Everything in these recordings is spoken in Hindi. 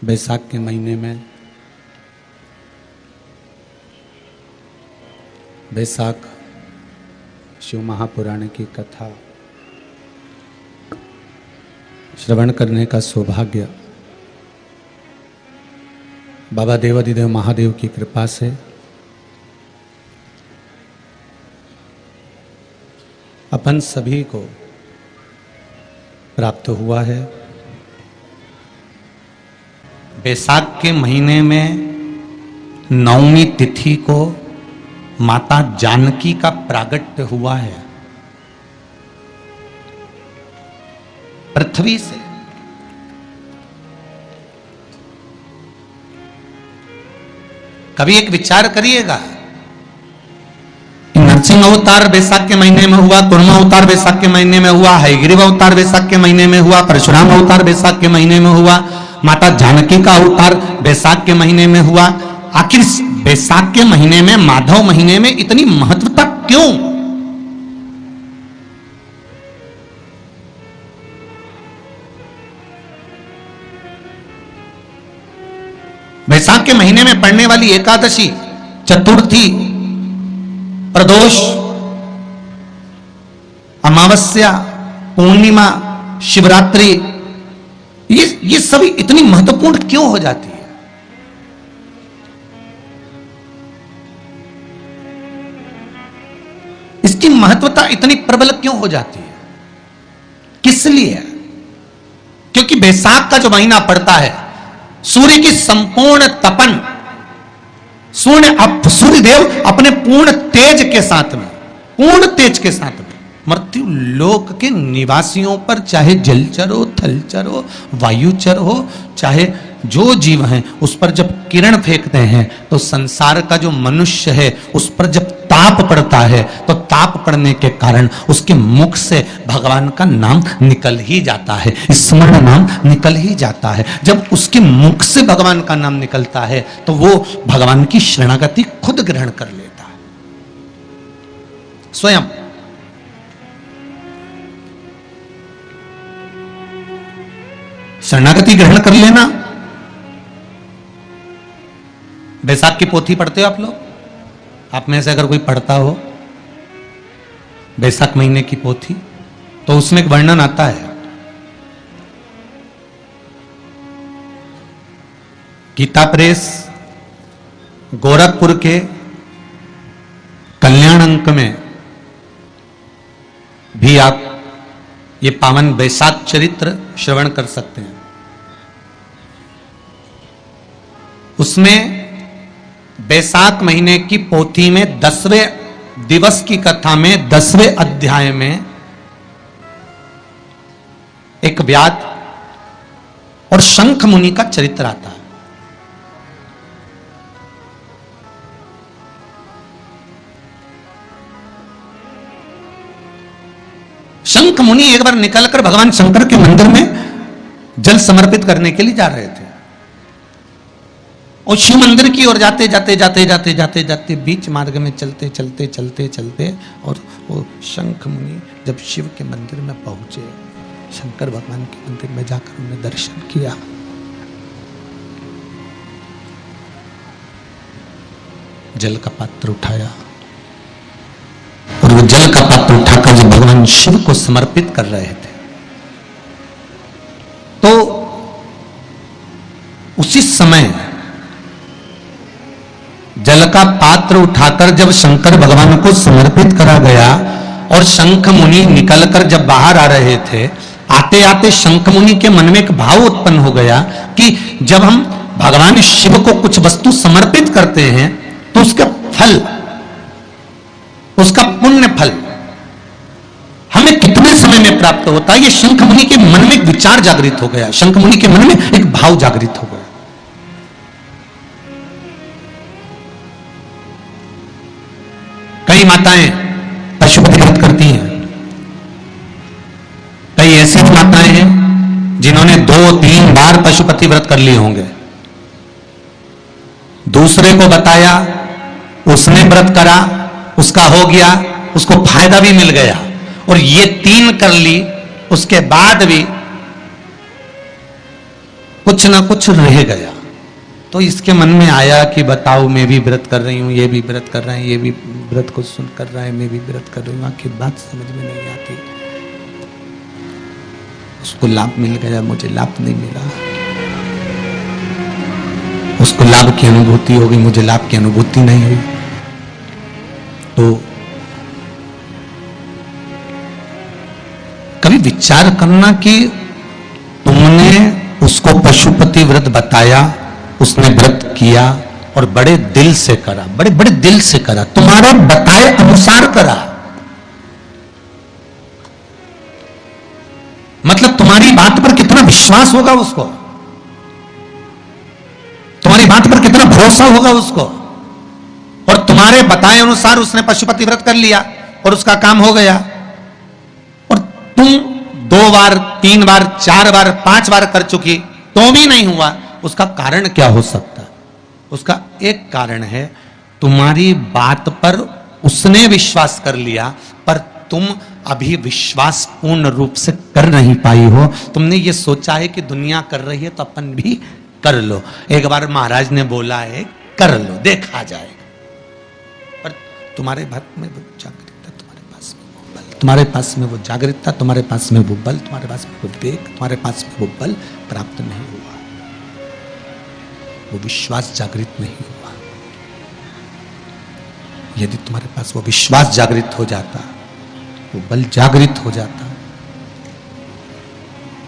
बैसाख के महीने में बैसाख शिव महापुराण की कथा श्रवण करने का सौभाग्य बाबा देवाधिदेव महादेव की कृपा से अपन सभी को प्राप्त हुआ है। बैसाख के महीने में नवमी तिथि को माता जानकी का प्रागट्य हुआ है। पृथ्वी से कभी एक विचार करिएगा, नरसिंह अवतार बैसाख के महीने में हुआ, कुर्मा अवतार बैसाख के महीने में हुआ, हयग्रीव अवतार बैसाख के महीने में हुआ, परशुराम अवतार बैसाख के महीने में हुआ, माता जानकी का अवतार बैसाख के महीने में हुआ। आखिर बैसाख के महीने में, माधव महीने में इतनी महत्वता क्यों? बैसाख के महीने में पड़ने वाली एकादशी, चतुर्थी, प्रदोष, अमावस्या, पूर्णिमा, शिवरात्रि, ये सभी इतनी महत्वपूर्ण क्यों हो जाती है? इसकी महत्वता इतनी प्रबल क्यों हो जाती है? किस लिए? क्योंकि बैसाख का जो महीना पड़ता है, सूर्य की संपूर्ण तपन, सूर्यदेव अपने पूर्ण तेज के साथ में मृत्यु लोक के निवासियों पर, चाहे जलचर हो, थलचर हो, वायुचर हो, चाहे जो जीव हैं, उस पर जब किरण फेंकते हैं तो संसार का जो मनुष्य है उस पर जब ताप पड़ता है तो ताप पड़ने के कारण उसके मुख से भगवान का नाम निकल ही जाता है, स्मरण नाम निकल ही जाता है। जब उसके मुख से भगवान का नाम निकलता है तो वो भगवान की शरणागति खुद ग्रहण कर लेता है स्वयं। शरणागति ग्रहण कर लेना। बैसाख की पोथी पढ़ते हो आप लोग? आप में से अगर कोई पढ़ता हो बैसाख महीने की पोथी, तो उसमें एक वर्णन आता है, गीता प्रेस गोरखपुर के कल्याण अंक में भी आप ये पावन बैसाख चरित्र श्रवण कर सकते हैं। उसमें बैसाख महीने की पोथी में 10वें दिवस की कथा में 10वें अध्याय में एक व्याध और शंख मुनि का चरित्र आता है। शंख मुनि एक बार निकलकर भगवान शंकर के मंदिर में जल समर्पित करने के लिए जा रहे थे और शिव मंदिर की ओर जाते बीच मार्ग में चलते और वो शंख मुनि जब शिव के मंदिर में पहुंचे, शंकर भगवान के मंदिर में जाकर उन्हें दर्शन किया, जल का पात्र उठाया और वो जल का पात्र उठाकर जब भगवान शिव को समर्पित कर रहे थे तो उसी समय जल का पात्र उठाकर जब शंकर भगवान को समर्पित करा गया और शंख मुनि निकलकर जब बाहर आ रहे थे, आते आते शंख मुनि के मन में एक भाव उत्पन्न हो गया कि जब हम भगवान शिव को कुछ वस्तु समर्पित करते हैं तो उसका फल, उसका पुण्य फल हमें कितने समय में प्राप्त होता है? ये शंख मुनि के मन में एक विचार जागृत हो गया, शंख मुनि के मन में एक भाव जागृत हो गया। कई माताएं पशुपति व्रत करती हैं, कई ऐसी माताएं हैं जिन्होंने 2-3 बार पशुपति व्रत कर लिए होंगे, दूसरे को बताया, उसने व्रत करा, उसका हो गया, उसको फायदा भी मिल गया, और ये 3 कर ली, उसके बाद भी कुछ ना कुछ रह गया। तो इसके मन में आया कि बताओ, मैं भी व्रत कर रही हूँ, ये भी व्रत कर रहे हैं, ये भी व्रत को सुन कर रहा है, मैं भी व्रत कर रही हूँ, आखिर बात समझ में नहीं आती। उसको लाभ मिल गया, मुझे लाभ नहीं मिला। उसको लाभ की अनुभूति हो गई, मुझे लाभ की अनुभूति नहीं हुई। तो कभी विचार करना कि तुमने उसको पशुपति व्रत बताया, उसने व्रत किया और बड़े दिल से करा, बड़े बड़े दिल से करा, तुम्हारे बताए अनुसार करा। मतलब तुम्हारी बात पर कितना विश्वास होगा उसको, तुम्हारी बात पर कितना भरोसा होगा उसको। और तुम्हारे बताए अनुसार उसने पशुपति व्रत कर लिया और उसका काम हो गया। और तुम 2 बार 3 बार 4 बार 5 बार कर चुकी तो भी नहीं हुआ। उसका कारण क्या हो सकता है? उसका एक कारण है, तुम्हारी बात पर उसने विश्वास कर लिया, पर तुम अभी विश्वास पूर्ण रूप से कर नहीं पाई हो। तुमने ये सोचा है कि दुनिया कर रही है तो अपन भी कर लो। एक बार महाराज ने बोला है कर लो, देखा जाएगा। पर तुम्हारे बात में वो जागृतता, तुम्हारे पास में वो बल, तुम्हारे पास में वो जागृतता, तुम्हारे पास में वो बल, तुम्हारे पास में वो विवेक, तुम्हारे पास में वो बल प्राप्त नहीं हुआ, वो विश्वास जागृत नहीं हुआ। यदि तुम्हारे पास वो विश्वास जागृत हो जाता, वो बल जागृत हो जाता,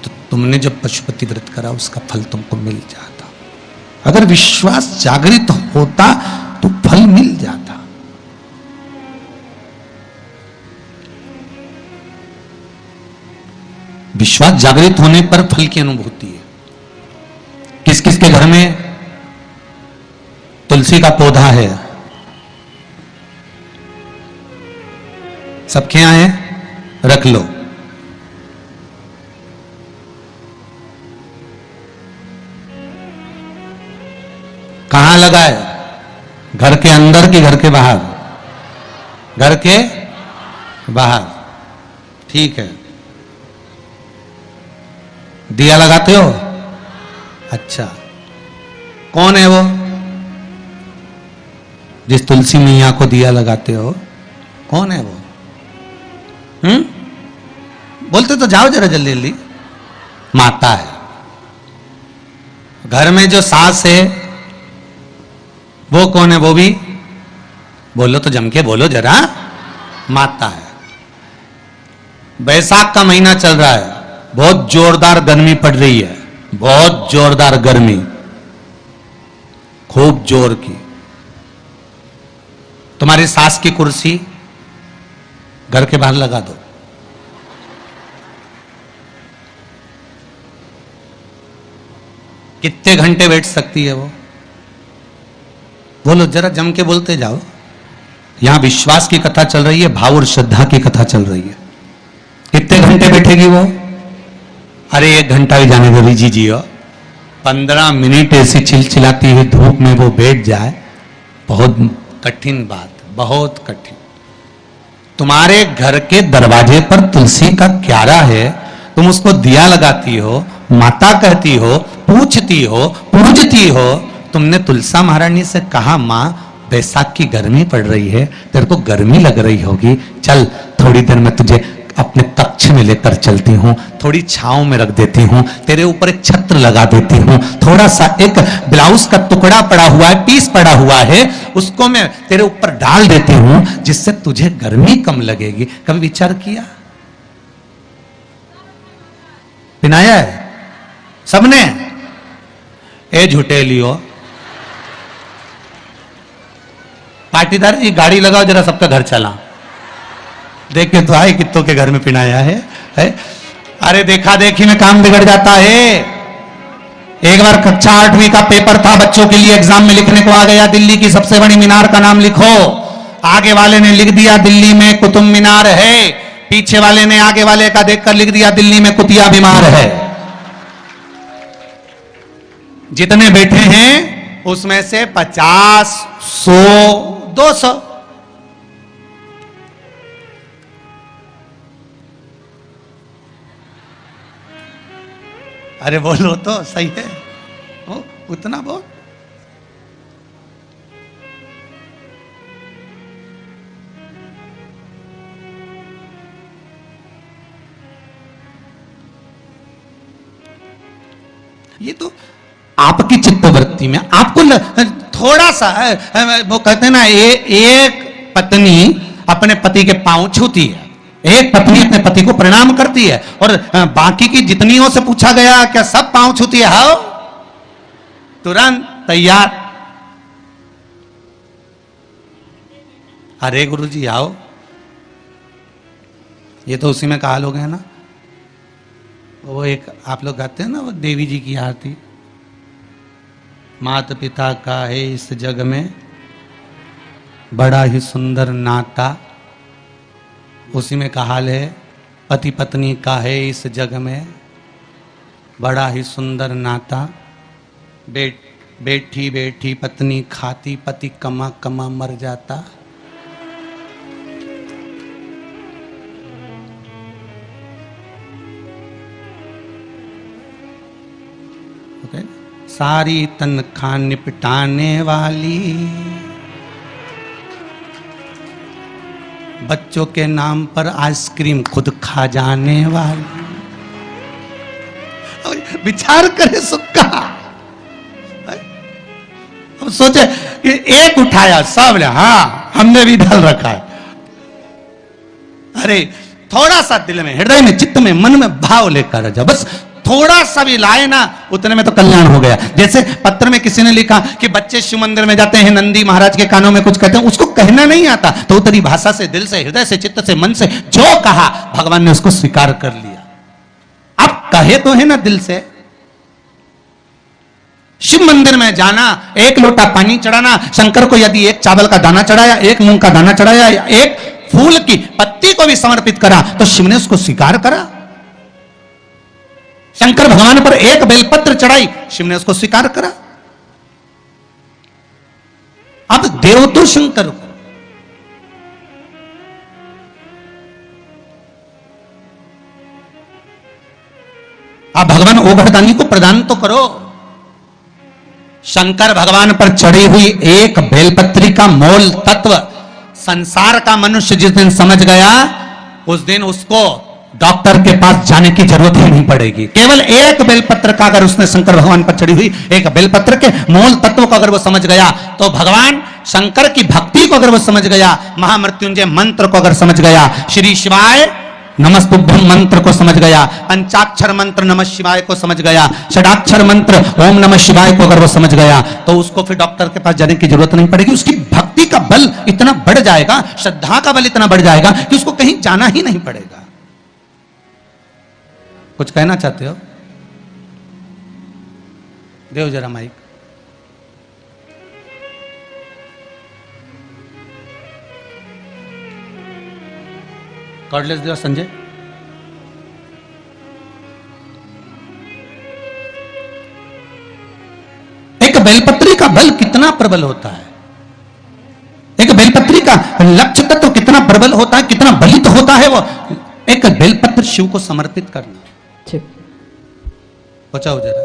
तो तुमने जब पशुपति व्रत करा उसका फल तुमको मिल जाता। अगर विश्वास जागृत होता तो फल मिल जाता। विश्वास जागृत होने पर फल की अनुभूति है। किस किस के घर में तुलसी का पौधा है? सबके यहां है? रख लो। कहां लगा है? घर के अंदर कि घर के बाहर? घर के बाहर। ठीक है। दिया लगाते हो? अच्छा, कौन है वो जिस तुलसी मैया को दिया लगाते हो? कौन है वो? बोलते तो जाओ जरा जल्दी जल्दी। माता है। घर में जो सास है वो कौन है? वो भी बोलो तो जम के बोलो जरा। माता है। बैसाख का महीना चल रहा है, बहुत जोरदार गर्मी पड़ रही है, बहुत जोरदार गर्मी, खूब जोर की। तुम्हारी सास की कुर्सी घर के बाहर लगा दो। कितने घंटे बैठ सकती है वो? बोलो जरा, जम के बोलते जाओ। यहां विश्वास की कथा चल रही है, भाव और श्रद्धा की कथा चल रही है। कितने घंटे बैठेगी वो? अरे 1 घंटा भी जाने दो लीजी जी। 15 मिनट ऐसी चिलचिलाती हुई धूप में वो बैठ जाए, बहुत कठिन बात, बहुत कठिन। तुम्हारे घर के दरवाजे पर तुलसी का क्यारा है, तुम उसको दिया लगाती हो, माता कहती हो, पूछती हो, पूजती हो। तुमने तुलसा महारानी से कहा, मां बैसाख की गर्मी पड़ रही है, तेरे को गर्मी लग रही होगी, चल थोड़ी देर में तुझे अपने कक्ष में लेकर चलती हूं, थोड़ी छांव में रख देती हूं, तेरे ऊपर एक छत्र लगा देती हूं, थोड़ा सा एक ब्लाउज का टुकड़ा पड़ा हुआ है, पीस पड़ा हुआ है, उसको मैं तेरे ऊपर डाल देती हूं, जिससे तुझे गर्मी कम लगेगी। कभी विचार किया? पिनाया है सबने? ए झुटेलियो, पाटीदार जी गाड़ी लगाओ जरा, सबका घर चला। देख के तो आए कितों के घर में पिनाया है? अरे देखा देखी में काम बिगड़ जाता है। एक बार कक्षा 8वीं का पेपर था, बच्चों के लिए एग्जाम में लिखने को आ गया, दिल्ली की सबसे बड़ी मीनार का नाम लिखो। आगे वाले ने लिख दिया दिल्ली में कुतुब मीनार है, पीछे वाले ने आगे वाले का देखकर लिख दिया दिल्ली में कुतिया बीमार है। जितने बैठे हैं उसमें से 50, 100, 200 अरे बोलो तो सही है। उतना बहुत। ये तो आपकी चित्तवृत्ति में आपको थोड़ा सा वो कहते हैं ना, एक पत्नी अपने पति के पांव छूती है, एक पत्नी अपने पति को प्रणाम करती है, और बाकी की जितनियों से पूछा गया क्या सब पांव छूती है? हाँ, तुरंत तैयार। अरे गुरुजी आओ, ये तो उसी में कहा लोग हैं ना, वो एक आप लोग गाते हैं ना, वो देवी जी की आरती, माता पिता का है इस जग में बड़ा ही सुंदर नाता, उसी में का हाल है पति पत्नी का है इस जग में बड़ा ही सुंदर नाता, बैठी बैठी पत्नी खाती, पति कमा कमा मर जाता। okay? सारी तनख्वाह निपटाने वाली, बच्चों के नाम पर आइसक्रीम खुद खा जाने वाली। विचार करे सुक्का, अब सोचे कि एक उठाया सब ने, हाँ हमने भी डाल रखा है। अरे थोड़ा सा दिल में, हृदय में, चित्त में, मन में भाव लेकर जा, बस थोड़ा सा भी लाए ना, उतने में तो कल्याण हो गया। जैसे पत्र में किसी ने लिखा कि बच्चे शिव मंदिर में जाते हैं, नंदी महाराज के कानों में कुछ कहते हैं, उसको कहना नहीं आता, तो उतरी भाषा से, दिल से, हृदय से, चित्त से, मन से जो कहा भगवान ने उसको स्वीकार कर लिया। अब कहे तो है ना दिल से। शिव मंदिर में जाना, एक लोटा पानी चढ़ाना, शंकर को यदि एक चावल का दाना चढ़ाया, एक मूंग का दाना चढ़ाया, या एक फूल की पत्ती को भी समर्पित करा, तो शिव ने उसको स्वीकार करा। शंकर भगवान पर एक बेलपत्र चढ़ाई, शिव ने उसको स्वीकार करा। अब देव तो शंकर को, आप भगवान ओघरदानी को प्रदान तो करो। शंकर भगवान पर चढ़ी हुई एक बेलपत्री का मोल तत्व संसार का मनुष्य जिस दिन समझ गया, उस दिन उसको डॉक्टर के पास जाने की जरूरत ही नहीं पड़ेगी। केवल एक बेलपत्र का अगर उसने शंकर भगवान पर चढ़ी हुई एक बेलपत्र के मोल तत्व को अगर वो समझ गया, तो भगवान शंकर की भक्ति को अगर वो समझ गया, महामृत्युंजय मंत्र को अगर समझ गया, श्री शिवाय नमस्तुभ्यम मंत्र को समझ गया, पंचाक्षर मंत्र नमः शिवाय को समझ गया, षडाक्षर मंत्र ओम नमः शिवाय को अगर वो समझ गया, तो उसको फिर डॉक्टर के पास जाने की जरूरत नहीं पड़ेगी। उसकी भक्ति का बल इतना बढ़ जाएगा, श्रद्धा का बल इतना बढ़ जाएगा कि उसको कहीं जाना ही नहीं पड़ेगा। कुछ कहना चाहते हो? देव जरा माइक। कॉर्डलेस देव संजय। एक बेलपत्री का बल कितना प्रबल होता है, एक बेलपत्री का लक्ष्य तत्व कितना प्रबल होता है, कितना बलित होता है वो। एक बेलपत्र शिव को समर्पित करना। बचाओ जरा।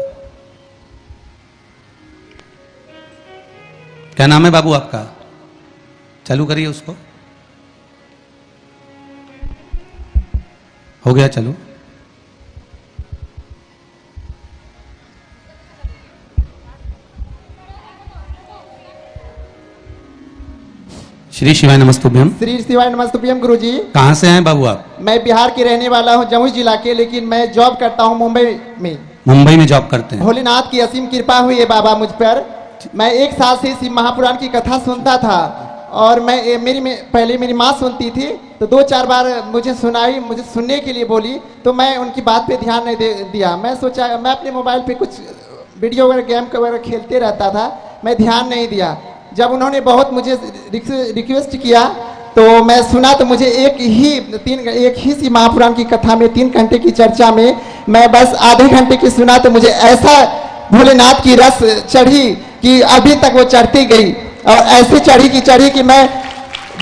क्या नाम है बाबू आपका? चालू करिए उसको। हो गया चालू। श्री शिवाय नमस्तुभ्यम। श्री शिवाय नमस्तुभ्यम गुरुजी। कहाँ से हैं बाबू आप? मैं बिहार के रहने वाला हूँ, जमुई जिला के, लेकिन मैं जॉब करता हूँ मुंबई में। मुंबई में जॉब करते हैं। भोलेनाथ की असीम कृपा हुई है बाबा मुझ पर। मैं 1 साल से शिव महापुराण की कथा सुनता था, और पहले मेरी माँ सुनती थी, तो 2-4 बार मुझे सुनाई, मुझे सुनने के लिए बोली, तो मैं उनकी बात पे ध्यान नहीं दिया। मैं सोचा, मैं अपने मोबाइल पे कुछ वीडियो वगैरह गेम वगैरह खेलते रहता था, मैं ध्यान नहीं दिया। जब उन्होंने बहुत मुझे रिक्वेस्ट किया तो मैं सुना, तो मुझे एक ही शिव महापुराण की कथा में 3 घंटे की चर्चा में मैं बस आधे घंटे की सुना, तो मुझे ऐसा भोलेनाथ की रस चढ़ी कि अभी तक वो चढ़ती गई, और ऐसे चढ़ी कि मैं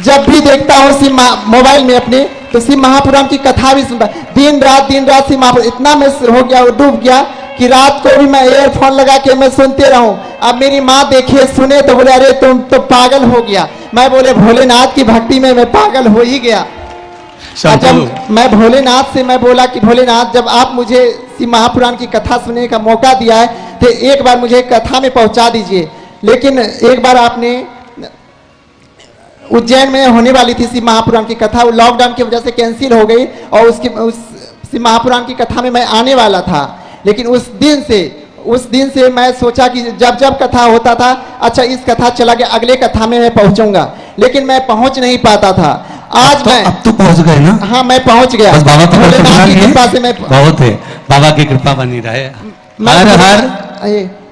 जब भी देखता हूँ शिव मोबाइल में अपने, तो शिव महापुराण की कथा भी सुनता, दिन रात शिव महापुराण, इतना मैं हो गया, डूब गया कि रात को भी मैं ईयरफोन लगा के मैं सुनते रहूं। अब मेरी माँ देखे सुने तो बोले अरे तुम तो पागल हो गया। मैं बोले भोलेनाथ की भक्ति में मैं पागल हो ही गया। जब मैं भोलेनाथ से मैं बोला कि भोलेनाथ जब आप मुझे शिव महापुराण की कथा सुनने का मौका दिया है तो एक बार मुझे कथा में पहुंचा दीजिए। लेकिन एक बार आपने उज्जैन में होने वाली थी शिव महापुराण की कथा, वो लॉकडाउन की वजह से कैंसिल हो गई और उस शिव महापुराण की कथा में मैं आने वाला था। लेकिन उस दिन से मैं सोचा कि जब जब कथा होता था अच्छा इस कथा चला गया अगले कथा में मैं पहुंचूंगा, लेकिन मैं पहुंच नहीं पाता था। आज अब तो पहुंच गए ना? हाँ मैं पहुंच गया। बस बाबा भोलेनाथ की कृपा से मैं बहुत है, बाबा की कृपा बनी रहे।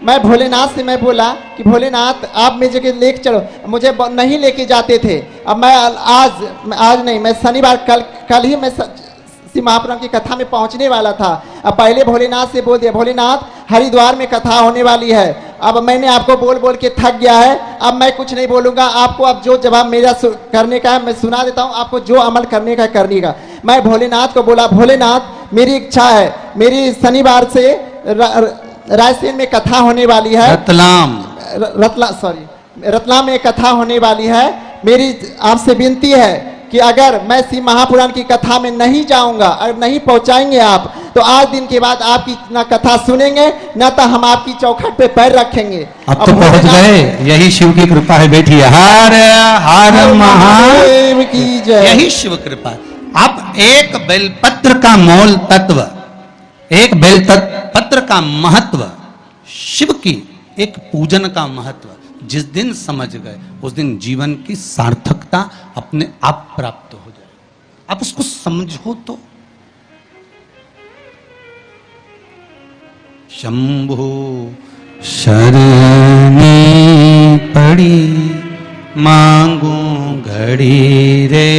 मैं भोलेनाथ से मैं बोला कि भोलेनाथ आप मेरी जगह लेके चलो, मुझे नहीं लेके जाते थे। अब मैं आज नहीं, मैं शनिवार कल ही मैं शिव महापुराण की कथा में पहुंचने वाला था। अब पहले भोलेनाथ से बोल दिया भोलेनाथ हरिद्वार में कथा होने वाली है। अब मैंने आपको बोल बोल के थक गया है, अब मैं कुछ नहीं बोलूंगा आपको। अब जो जवाब मेरा करने का है मैं सुना देता हूं, आपको जो अमल करने का करने का। मैं भोलेनाथ को बोला भोलेनाथ मेरी इच्छा है, मेरी शनिवार से रायसेन में कथा होने वाली है, रतलाम में कथा होने वाली है। मेरी आपसे विनती है कि अगर मैं शिव महापुराण की कथा में नहीं जाऊंगा, अगर नहीं पहुंचाएंगे आप तो आज दिन के बाद आपकी ना कथा सुनेंगे ना तो हम आपकी चौखट पे पैर रखेंगे। अब तो पहुंच गए, यही शिव की कृपा है बेटी। हर हर महादेव की जय। यही शिव कृपा। अब एक बेलपत्र का मूल तत्व, एक बेलपत्र का महत्व, शिव की एक पूजन का महत्व जिस दिन समझ गए उस दिन जीवन की सार्थकता अपने आप प्राप्त हो जाए। आप उसको समझो तो। शंभु शरणी पड़ी मांगू घड़ी रे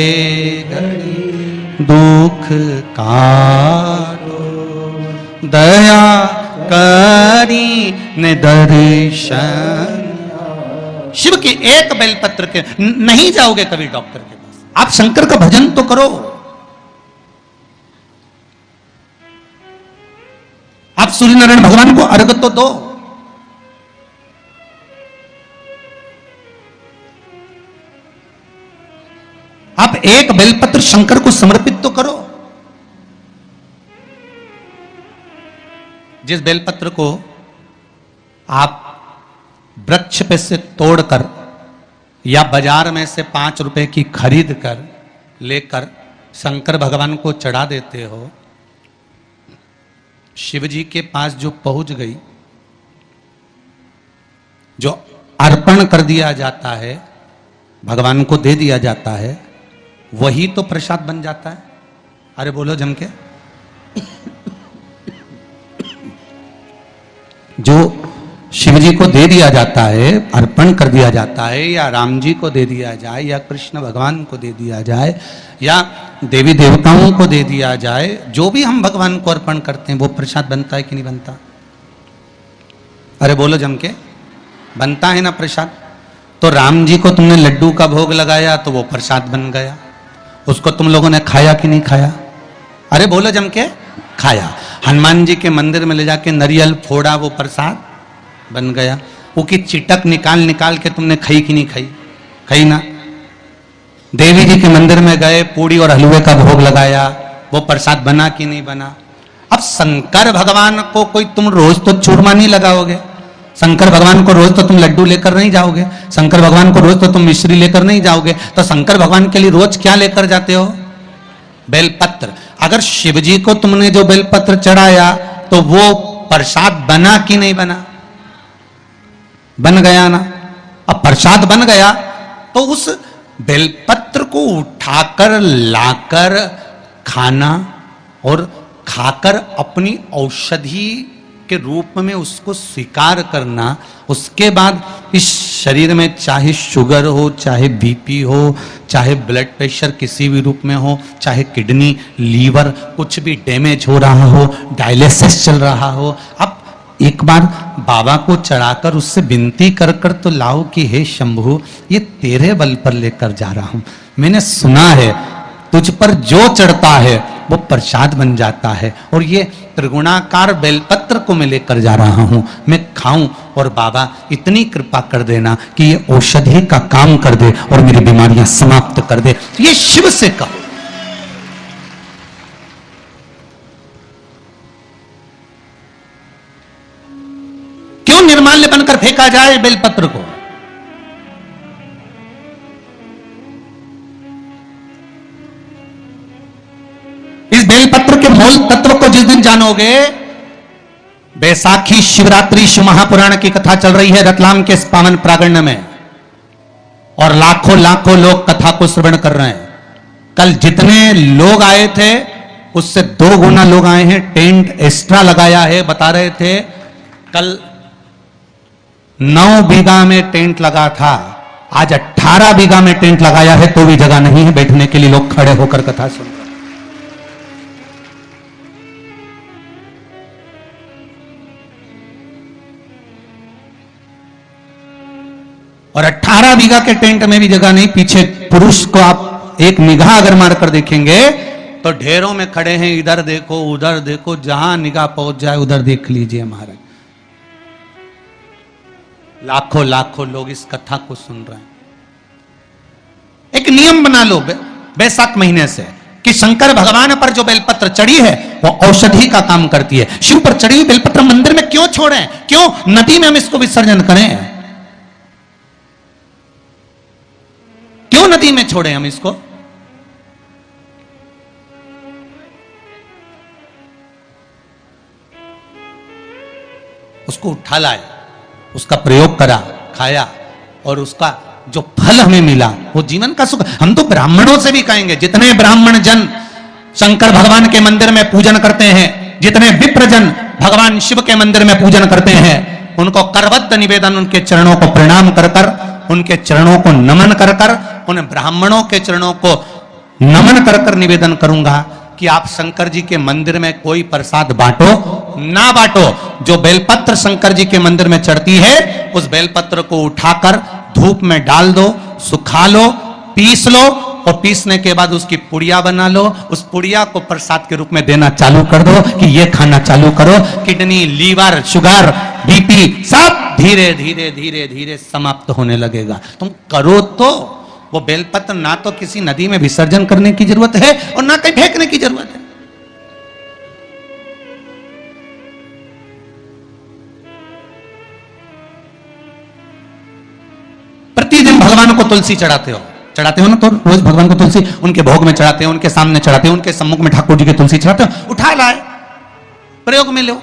घड़ी दुख काटो दया करी ने दर्शन। शिव की एक बेलपत्र के नहीं जाओगे कभी डॉक्टर के पास, आप शंकर का भजन तो करो। आप सूर्य नारायण भगवान को अर्घ तो दो। आप एक बेलपत्र शंकर को समर्पित तो करो। जिस बेलपत्र को आप वृक्ष पे से तोड़कर या बाजार में से 5 रुपए की खरीद कर लेकर शंकर भगवान को चढ़ा देते हो, शिव जी के पास जो पहुंच गई, जो अर्पण कर दिया जाता है, भगवान को दे दिया जाता है, वही तो प्रसाद बन जाता है। अरे बोलो जम के। जो शिव जी को दे दिया जाता है, अर्पण कर दिया जाता है, या राम जी को दे दिया जाए, या कृष्ण भगवान को दे दिया जाए, या देवी देवताओं को दे दिया जाए, जो भी हम भगवान को अर्पण करते हैं वो प्रसाद बनता है कि नहीं बनता? अरे बोलो जम के, बनता है ना प्रसाद। तो राम जी को तुमने लड्डू का भोग लगाया तो वो प्रसाद बन गया, उसको तुम लोगों ने खाया कि नहीं खाया? अरे बोलो जम के, खाया। हनुमान जी के मंदिर में ले जाके नारियल फोड़ा, वो प्रसाद बन गया। वो की चिटक निकाल निकाल के तुमने खाई कि नहीं खाई? खाई ना। देवी जी के मंदिर में गए, पूड़ी और हलवे का भोग लगाया, वो प्रसाद बना कि नहीं बना? अब शंकर भगवान को कोई तुम रोज तो चूरमा नहीं लगाओगे, शंकर भगवान को रोज तो तुम लड्डू लेकर नहीं जाओगे, शंकर भगवान को रोज तो तुम मिश्री लेकर नहीं जाओगे। तो शंकर भगवान के लिए रोज क्या लेकर जाते हो? बेलपत्र। अगर शिव जी को तुमने जो बेलपत्र चढ़ाया तो वो प्रसाद बना कि नहीं बना? बन गया ना। अब प्रसाद बन गया तो उस बेलपत्र को उठाकर लाकर खाना और खाकर अपनी औषधि के रूप में उसको स्वीकार करना। उसके बाद इस शरीर में चाहे शुगर हो, चाहे बीपी हो, चाहे ब्लड प्रेशर किसी भी रूप में हो, चाहे किडनी, लीवर कुछ भी डैमेज हो रहा हो, डायलिसिस चल रहा हो, अब एक बार बाबा को चढ़ाकर उससे विनती कर कर तो लाओ कि हे शंभु, ये तेरे बल पर लेकर जा रहा हूं। मैंने सुना है तुझ पर जो चढ़ता है वो प्रसाद बन जाता है। और ये त्रिगुणाकार बेलपत्र को मैं लेकर जा रहा हूं, मैं खाऊं और बाबा इतनी कृपा कर देना कि ये औषधि का काम कर दे और मेरी बीमारियां समाप्त कर दे। ये शिव से कहो। क्यों निर्माल्य बनकर फेंका जाए बेलपत्र को? इस बेलपत्र के मूल तत्व को जिस दिन जानोगे, बैसाखी शिवरात्रि शिव महापुराण की कथा चल रही है रतलाम के इस पावन प्रांगण में, और लाखों लाखों लोग कथा को श्रवण कर रहे हैं। कल जितने लोग आए थे उससे 2 गुना लोग आए हैं, टेंट एक्स्ट्रा लगाया है। बता रहे थे कल 9 बीघा में टेंट लगा था, आज 18 बीघा में टेंट लगाया है, तो भी जगह नहीं है बैठने के लिए, लोग खड़े होकर कथा सुन रहे हैं। और 18 बीघा के टेंट में भी जगह नहीं। पीछे पुरुष को आप एक निगाह अगर मारकर देखेंगे तो ढेरों में खड़े हैं, इधर देखो उधर देखो, जहां निगाह पहुंच जाए उधर देख लीजिए। महाराज लाखों लाखों लोग इस कथा को सुन रहे हैं। एक नियम बना लो बैसाख महीने से कि शंकर भगवान पर जो बेलपत्र चढ़ी है वो औषधि का काम करती है। शिव पर चढ़ी हुई बेलपत्र मंदिर में क्यों छोड़ें? क्यों नदी में हम इसको विसर्जन करें? क्यों नदी में छोड़ें हम इसको? उसको उठा लाए, उसका प्रयोग करा, खाया, और उसका जो फल हमें मिला वो जीवन का सुख। हम तो ब्राह्मणों से भी कहेंगे, जितने ब्राह्मण जन शंकर भगवान के मंदिर में पूजन करते हैं, जितने विप्र जन भगवान शिव के मंदिर में पूजन करते हैं, उनको करबद्ध निवेदन, उनके चरणों को प्रणाम कर कर, उनके चरणों को नमन कर कर, उन ब्राह्मणों के चरणों को नमन कर कर निवेदन करूंगा कि आप शंकर जी के मंदिर में कोई प्रसाद बांटो ना बांटो, जो बेलपत्र शंकर जी के मंदिर में चढ़ती है उस बेलपत्र को उठाकर धूप में डाल दो, सुखा लो, पीस लो, और पीसने के बाद उसकी पुड़िया बना लो। उस पुड़िया को प्रसाद के रूप में देना चालू कर दो कि ये खाना चालू करो। किडनी, लीवर, शुगर, बीपी सब धीरे धीरे धीरे धीरे समाप्त होने लगेगा। तुम करो तो वो बेलपत्र ना तो किसी नदी में विसर्जन करने की जरूरत है और ना कहीं फेंकने की जरूरत है। प्रतिदिन भगवान को तुलसी चढ़ाते हो ना? तो रोज भगवान को तुलसी उनके भोग में चढ़ाते हो, उनके सामने चढ़ाते हो, उनके सम्मुख में ठाकुर जी की तुलसी चढ़ाते हो। उठा लाए, प्रयोग में लो,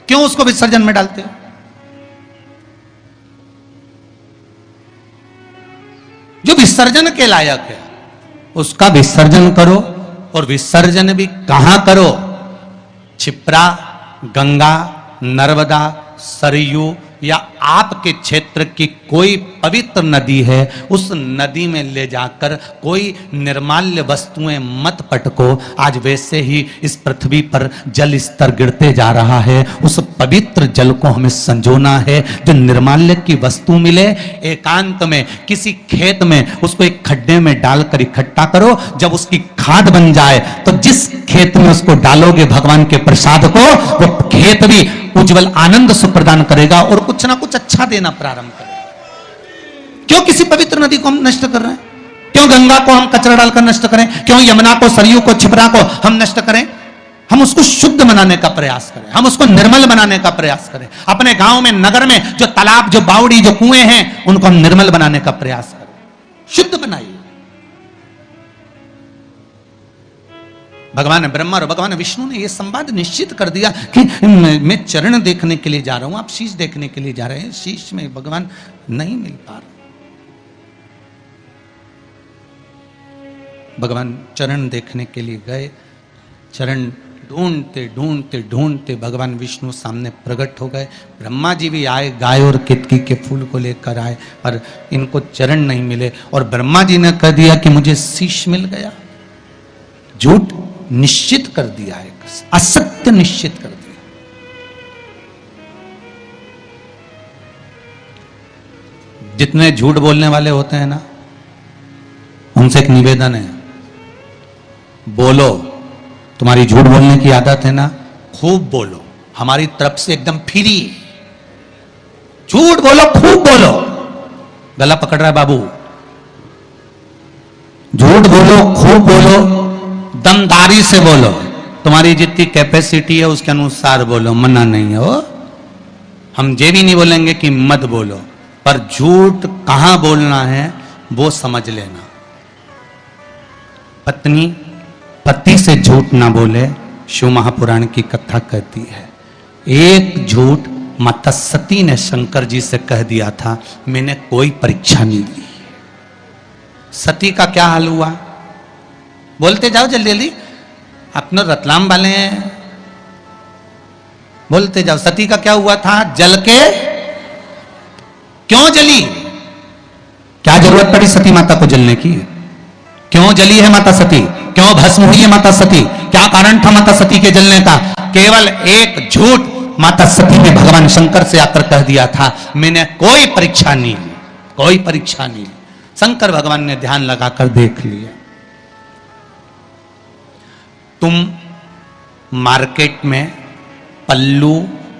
क्यों उसको विसर्जन में डालते हो? जो विसर्जन के लायक है उसका विसर्जन करो, और विसर्जन भी कहां करो? क्षिप्रा, गंगा, नर्मदा, सरयू या आपके क्षेत्र की कोई पवित्र नदी है, उस नदी में ले जाकर कोई निर्माल्य वस्तुएं मत पटको। आज वैसे ही इस पृथ्वी पर जल स्तर गिरते जा रहा है, उस पवित्र जल को हमें संजोना है। जो निर्माल्य की वस्तु मिले, एकांत में किसी खेत में उसको एक खड्डे में डालकर इकट्ठा करो। जब उसकी खाद बन जाए तो जिस खेत में उसको डालोगे भगवान के प्रसाद को, वो खेत भी उज्जवल आनंद सुख प्रदान करेगा और कुछ ना कुछ अच्छा देना प्रारंभ करेगा। क्यों किसी पवित्र नदी को हम नष्ट कर रहे हैं? क्यों गंगा को हम कचरा डालकर नष्ट करें? क्यों यमुना को, सरयू को, क्षिप्रा को हम नष्ट करें? हम उसको शुद्ध बनाने का प्रयास करें, हम उसको निर्मल बनाने का प्रयास करें। अपने गांव में, नगर में जो तालाब, जो बावड़ी, जो कुएं हैं, उनको हम निर्मल बनाने का प्रयास करें, शुद्ध बनाइए। भगवान ब्रह्मा और भगवान विष्णु ने यह संवाद निश्चित कर दिया कि मैं चरण देखने के लिए जा रहा हूं, आप शीश देखने के लिए जा रहे हैं। शीश में भगवान नहीं मिल पा रहे। भगवान चरण देखने के लिए गए, चरण ढूंढते ढूंढते ढूंढते भगवान विष्णु सामने प्रकट हो गए। ब्रह्मा जी भी आए, गाय और केतकी के फूल को लेकर आए, पर इनको चरण नहीं मिले। और ब्रह्मा जी ने कह दिया कि मुझे शीश मिल गया। झूठ निश्चित कर दिया है, असत्य निश्चित कर दिया। जितने झूठ बोलने वाले होते हैं ना, उनसे एक निवेदन है, बोलो तुम्हारी झूठ बोलने की आदत है ना, खूब बोलो, हमारी तरफ से एकदम फ्री। झूठ बोलो, खूब बोलो। गला पकड़ रहा है बाबू। झूठ बोलो, खूब बोलो, दमदारी से बोलो। तुम्हारी जितनी कैपेसिटी है उसके अनुसार बोलो, मना नहीं हो। हम ये भी नहीं बोलेंगे कि मत बोलो, पर झूठ कहां बोलना है वो समझ लेना। पत्नी पति से झूठ ना बोले, शिव महापुराण की कथा कहती है। एक झूठ माता सती ने शंकर जी से कह दिया था, मैंने कोई परीक्षा नहीं दी। सती का क्या हाल हुआ? बोलते जाओ जल्दी जल्दी, अपने रतलाम वाले हैं, बोलते जाओ। सती का क्या हुआ था? जल के क्यों जली? क्या जरूरत पड़ी सती माता को जलने की? क्यों जली है माता सती? क्यों भस्म हुई है माता सती? क्या कारण था माता सती के जलने का? केवल एक झूठ माता सती ने भगवान शंकर से आकर कह दिया था, मैंने कोई परीक्षा नहीं ली, कोई परीक्षा नहीं ली। शंकर भगवान ने ध्यान लगाकर देख लिया। तुम मार्केट में पल्लू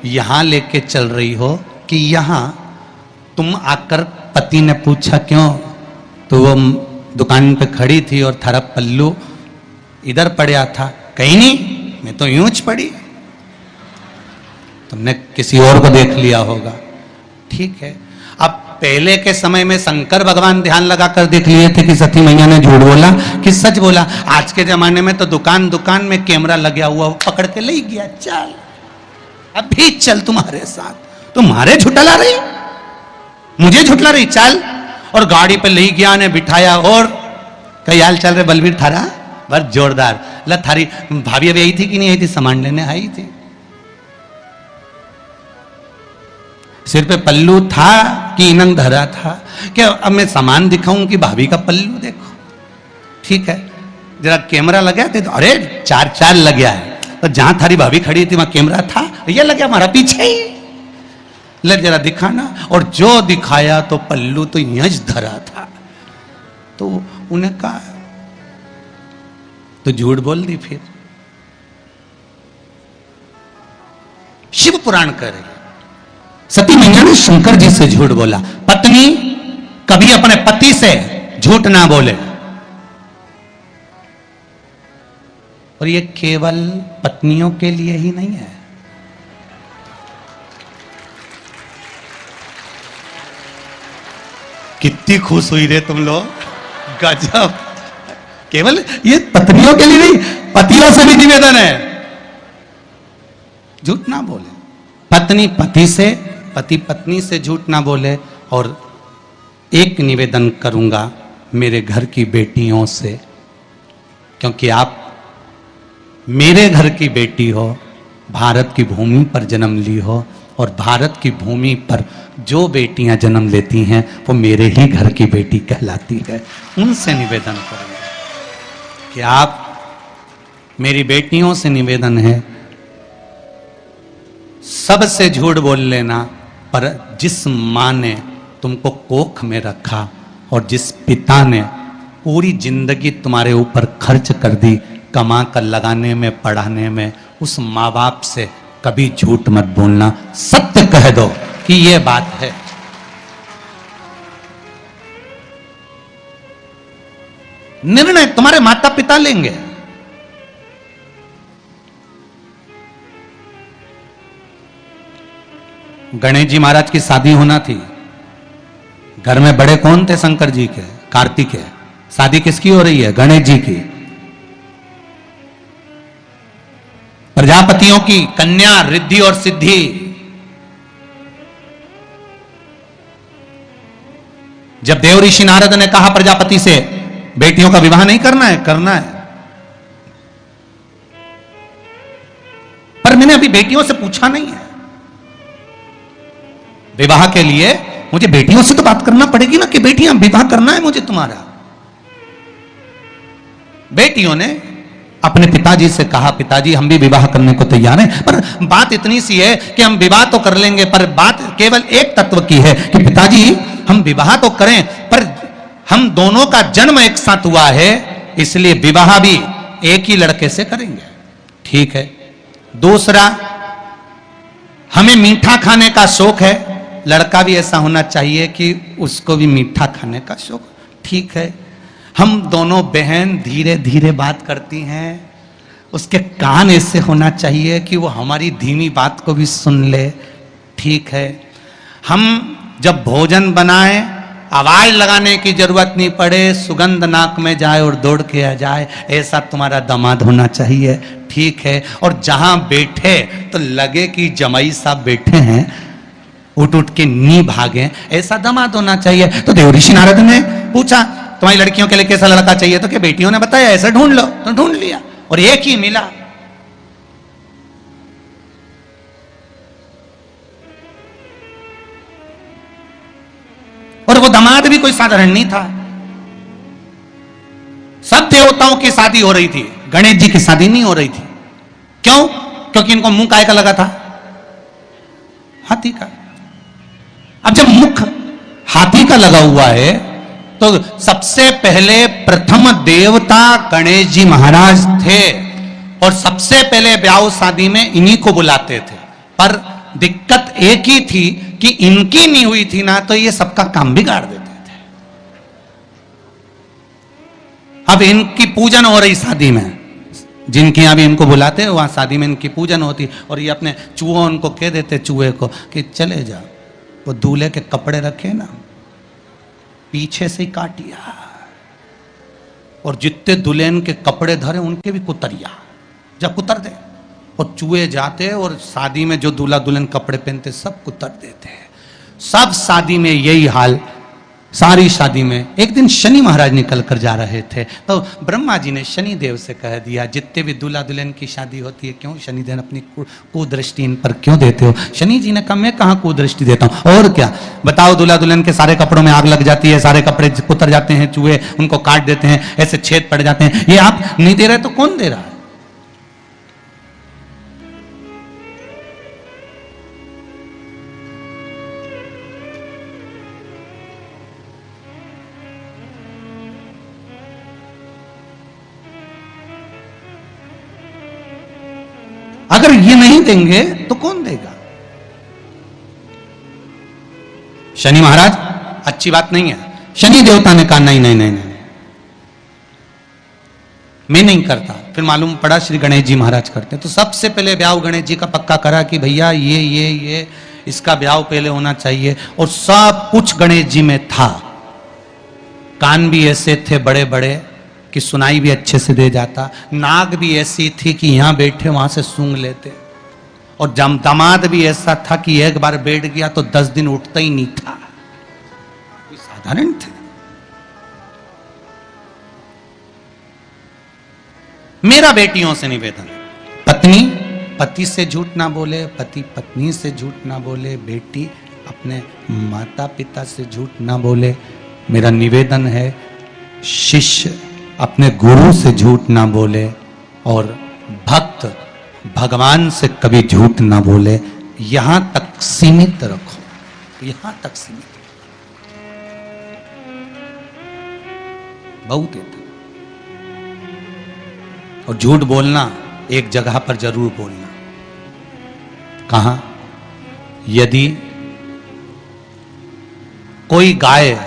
यहां लेके चल रही हो कि यहां? तुम आकर पति ने पूछा क्यों, तो वो दुकान पे खड़ी थी और थारा पल्लू इधर पड़ा था। कहीं नहीं, मैं तो यूं च पड़ी। तुमने किसी और को देख लिया होगा, ठीक है। अब पहले के समय में शंकर भगवान ध्यान लगाकर देख लिए थे कि सती मैया ने झूठ बोला कि सच बोला। आज के जमाने में तो दुकान दुकान में कैमरा लगा हुआ, वो पकड़ के ले गया, चल अभी चल तुम्हारे साथ। तुम्हारे झुटला रही, मुझे झुटला रही, चल। और गाड़ी पे ले गया ने बिठाया, और कई हाल चल रहे बलबीर थारा बस जोरदार। ला थारी भाभी अभी आई थी कि नहीं आई थी? सामान लेने आई थी। सिर पे पल्लू था कि इनंग धरा था? क्या अब मैं सामान दिखाऊं कि भाभी का पल्लू देखो? ठीक है, जरा कैमरा लगा थे तो अरे चार चार लग गया है। तो जहां थारी भाभी खड़ी थी वहां कैमरा था, ये लग गया हमारा पीछे ही। ले जरा दिखाना। और जो दिखाया तो पल्लू तो यंज धरा था। तो उन्हें कहा, तो झूठ बोल दी। फिर शिव पुराण कह रही, सती मैया ने शंकर जी से झूठ बोला। पत्नी कभी अपने पति से झूठ ना बोले। और ये केवल पत्नियों के लिए ही नहीं है, कितनी खुश हुई रे तुम लोग, गजब। केवल ये पत्नियों के लिए नहीं, पतियों से भी निवेदन है, झूठ ना बोले। पत्नी पति से, पति पत्नी से झूठ ना बोले। और एक निवेदन करूंगा मेरे घर की बेटियों से, क्योंकि आप मेरे घर की बेटी हो, भारत की भूमि पर जन्म ली हो, और भारत की भूमि पर जो बेटियां जन्म लेती हैं वो मेरे ही घर की बेटी कहलाती है। उनसे निवेदन करूंगा कि आप, मेरी बेटियों से निवेदन है, सबसे झूठ बोल लेना, पर जिस मां ने तुमको कोख में रखा और जिस पिता ने पूरी जिंदगी तुम्हारे ऊपर खर्च कर दी, कमा कर लगाने में, पढ़ाने में, उस माँ बाप से कभी झूठ मत बोलना। सत्य कह दो कि यह बात है। निर्णय तुम्हारे माता पिता लेंगे। गणेश जी महाराज की शादी होना थी। घर में बड़े कौन थे? शंकर जी के, कार्तिक के। शादी किसकी हो रही है? गणेश जी की। प्रजापतियों की कन्या रिद्धि और सिद्धि। जब देव ऋषि नारद ने कहा प्रजापति से बेटियों का विवाह नहीं करना है, करना है, पर मैंने अभी बेटियों से पूछा नहीं है। विवाह के लिए मुझे बेटियों से तो बात करना पड़ेगी ना कि बेटियां विवाह करना है मुझे तुम्हारा। बेटियों ने अपने पिताजी से कहा, पिताजी हम भी विवाह करने को तैयार हैं, पर बात इतनी सी है कि हम विवाह तो कर लेंगे, पर बात केवल एक तत्व की है कि पिताजी हम विवाह तो करें, पर हम दोनों का जन्म एक साथ हुआ है, इसलिए विवाह भी एक ही लड़के से करेंगे। ठीक है। दूसरा, हमें मीठा खाने का शौक है, लड़का भी ऐसा होना चाहिए कि उसको भी मीठा खाने का शौक, ठीक है। हम दोनों बहन धीरे धीरे बात करती हैं, उसके कान ऐसे होना चाहिए कि वो हमारी धीमी बात को भी सुन ले, ठीक है। हम जब भोजन बनाएं, आवाज लगाने की जरूरत नहीं पड़े, सुगंध नाक में जाए और दौड़ के आ जाए, ऐसा तुम्हारा दामाद होना चाहिए, ठीक है। और जहां बैठे तो लगे कि जमाई साहब बैठे हैं, उठ उठ के नी भागे, ऐसा दामाद होना चाहिए। तो देव ऋषि नारद ने पूछा तुम्हारी लड़कियों के लिए कैसा लड़का चाहिए, तो क्या बेटियों ने बताया ऐसा ढूंढ लो, तो ढूंढ लिया और एक ही मिला। और वो दामाद भी कोई साधारण नहीं था। सब देवताओं की शादी हो रही थी, गणेश जी की शादी नहीं हो रही थी। क्यों? क्योंकि इनको मुंह काय का लगा था? हाथी का। अब जब मुख हाथी का लगा हुआ है तो सबसे पहले प्रथम देवता गणेश जी महाराज थे और सबसे पहले ब्याह शादी में इन्हीं को बुलाते थे। पर दिक्कत एक ही थी कि इनकी नहीं हुई थी ना, तो ये सबका काम बिगाड़ देते थे। अब इनकी पूजन हो रही शादी में, जिनके यहां भी इनको बुलाते हैं वहां शादी में इनकी पूजन होती, और ये अपने चूहों उनको कह देते चूहे को कि चले जा, वो दूल्हे के कपड़े रखे ना पीछे से ही काटिया, और जितने दुल्हन के कपड़े धरे उनके भी कुतरिया, जब कुतर दे। और चूहे जाते और शादी में जो दूल्हा दुल्हन कपड़े पहनते सब कुतर देते हैं। सब शादी में यही हाल, सारी शादी में। एक दिन शनि महाराज निकल कर जा रहे थे तो ब्रह्मा जी ने शनि देव से कह दिया, जितने भी दूल्हा दुल्हन की शादी होती है, क्यों शनि देव अपनी कुदृष्टि इन पर क्यों देते हो? शनि जी ने कहा मैं कहां कुदृष्टि देता हूं, और क्या बताओ, दूल्हा दुल्हन के सारे कपड़ों में आग लग जाती है, सारे कपड़े कुतर जाते हैं, चूहे उनको काट देते हैं, ऐसे छेद पड़ जाते हैं, ये आप नहीं दे रहे तो कौन दे रहा है? अगर ये नहीं देंगे तो कौन देगा? शनि महाराज अच्छी बात नहीं है। शनि देवता ने कहा नहीं नहीं नहीं नहीं, मैं नहीं करता। फिर मालूम पड़ा श्री गणेश जी महाराज करते। तो सबसे पहले ब्याह गणेश जी का पक्का करा कि भैया ये इसका ब्याह पहले होना चाहिए, और सब कुछ गणेश जी में था। कान भी ऐसे थे बड़े बड़े कि सुनाई भी अच्छे से दे जाता, नाक भी ऐसी थी कि यहां बैठे वहां से सूंघ लेते, और दामाद भी ऐसा था कि एक बार बैठ गया तो 10 दिन उठता ही नहीं था। कोई साधारण थे? मेरा बेटियों से निवेदन, पत्नी पति से झूठ ना बोले, पति पत्नी से झूठ ना बोले, बेटी अपने माता पिता से झूठ ना बोले। मेरा निवेदन है शिष्य अपने गुरु से झूठ ना बोले, और भक्त भगवान से कभी झूठ ना बोले। यहां तक सीमित रखो, यहां तक सीमित, बहुत है। और झूठ बोलना एक जगह पर जरूर बोलना। कहां? यदि कोई गाय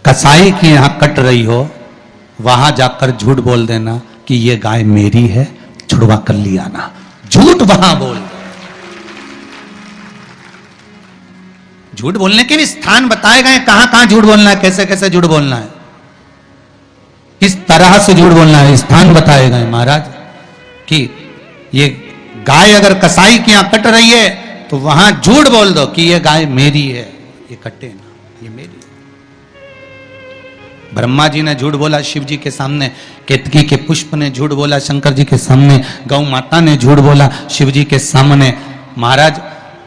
कसाई के यहां कट रही हो, वहां जाकर झूठ बोल देना कि ये गाय मेरी है, छुड़वा कर लिया ना। झूठ वहां बोल दो। झूठ बोलने के भी स्थान बताए गए, कहां कहां झूठ बोलना है, कैसे कैसे झूठ बोलना है, किस तरह से झूठ बोलना है, स्थान बताए गए महाराज। कि ये गाय अगर कसाई के यहां कट रही है तो वहां झूठ बोल दो कि ये गाय मेरी है, ये कटे ना, ये मेरी है। ब्रह्मा जी ने झूठ बोला शिव जी के सामने, केतकी के पुष्प ने झूठ बोला शंकर जी के सामने, गौ माता ने झूठ बोला शिव जी के सामने। महाराज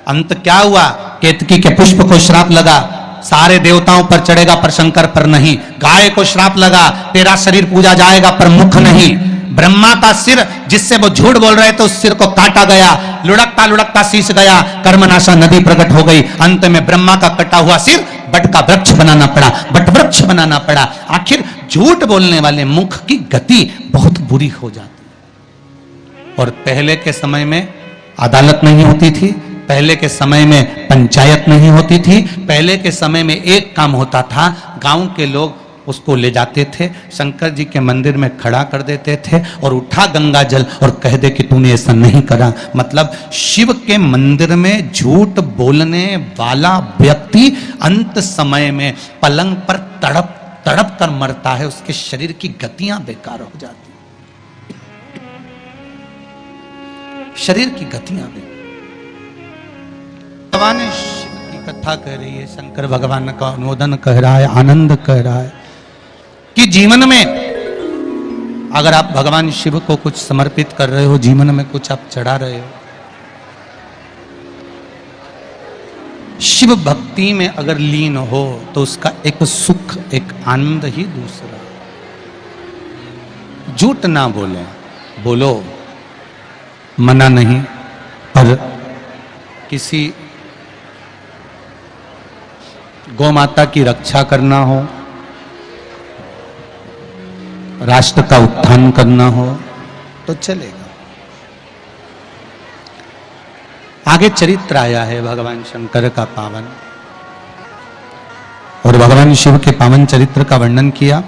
अंत क्या हुआ? केतकी के पुष्प को श्राप लगा, सारे देवताओं पर चढ़ेगा पर शंकर पर नहीं। गाय को श्राप लगा, तेरा शरीर पूजा जाएगा पर मुख नहीं। ब्रह्मा का सिर जिससे वो झूठ बोल रहे थे उस सिर को काटा गया, लुढ़कता लुढ़कता शीश गया, कर्मनाशा नदी प्रकट हो गई। अंत में ब्रह्मा का कटा हुआ सिर बट का वृक्ष बनाना पड़ा, बट वृक्ष बनाना पड़ा। आखिर झूठ बोलने वाले मुख की गति बहुत बुरी हो जाती है। और पहले के समय में अदालत नहीं होती थी, पहले के समय में पंचायत नहीं होती थी, पहले के समय में एक काम होता था, गांव के लोग उसको ले जाते थे, शंकर जी के मंदिर में खड़ा कर देते थे और उठा गंगा जल और कह दे कि तूने ऐसा नहीं करा। मतलब शिव के मंदिर में झूठ बोलने वाला व्यक्ति अंत समय में पलंग पर तड़प तड़प कर मरता है, उसके शरीर की गतियां बेकार हो जाती, शरीर की गतियां बेकार। भगवान शिव की कथा कह रही है, शंकर भगवान का अनुमोदन कह रहा है, आनंद कह रहा है कि जीवन में अगर आप भगवान शिव को कुछ समर्पित कर रहे हो, जीवन में कुछ आप चढ़ा रहे हो, शिव भक्ति में अगर लीन हो तो उसका एक सुख, एक आनंद ही दूसरा। झूठ ना बोले, बोलो, मना नहीं, पर किसी गौ माता की रक्षा करना हो, राष्ट्र का उत्थान करना हो तो चलेगा। आगे चरित्र आया है भगवान शंकर का पावन, और भगवान शिव के पावन चरित्र का वर्णन किया।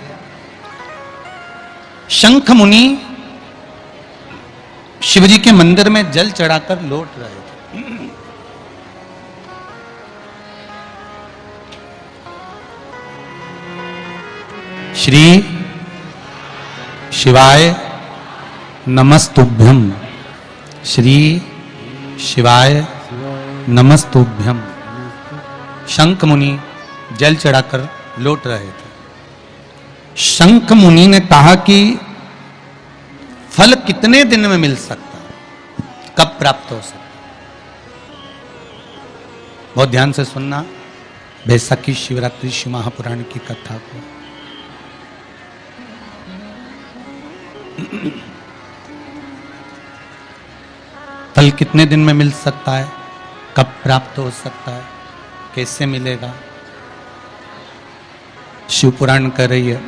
शंख मुनि शिवजी के मंदिर में जल चढ़ाकर लौट रहे थे। श्री शिवाय नमस्तुभ्यम, श्री शिवाय नमस्तुभ्यम। शंख मुनि जल चढ़ाकर लौट रहे थे। शंख मुनि ने कहा कि फल कितने दिन में मिल सकता, कब प्राप्त हो सकता? बहुत ध्यान से सुनना बैसाखी शिवरात्रि शिव महापुराण की कथा को। फल कितने दिन में मिल सकता है, कब प्राप्त हो सकता है, कैसे मिलेगा? शिव पुराण कह रही है,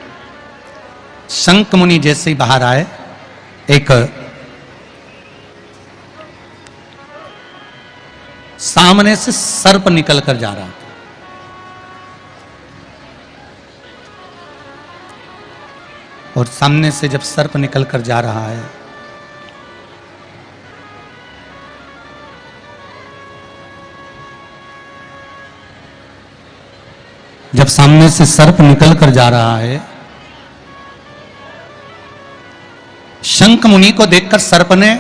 शंख मुनि जैसे ही बाहर आए, एक सामने से सर्प निकल कर जा रहा था। और सामने से जब सर्प निकल कर जा रहा है, जब सामने से सर्प निकल कर जा रहा है, शंख मुनि को देखकर सर्प ने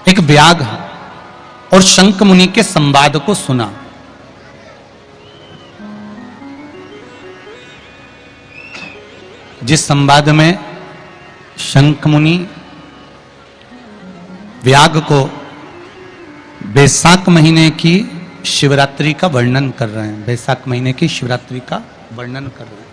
एक व्याघ्र और शंख मुनि के संवाद को सुना। जिस संवाद में शंख मुनि व्याघ्र को बैसाख महीने की शिवरात्रि का वर्णन कर रहे हैं, बैसाख महीने की शिवरात्रि का वर्णन कर रहे हैं।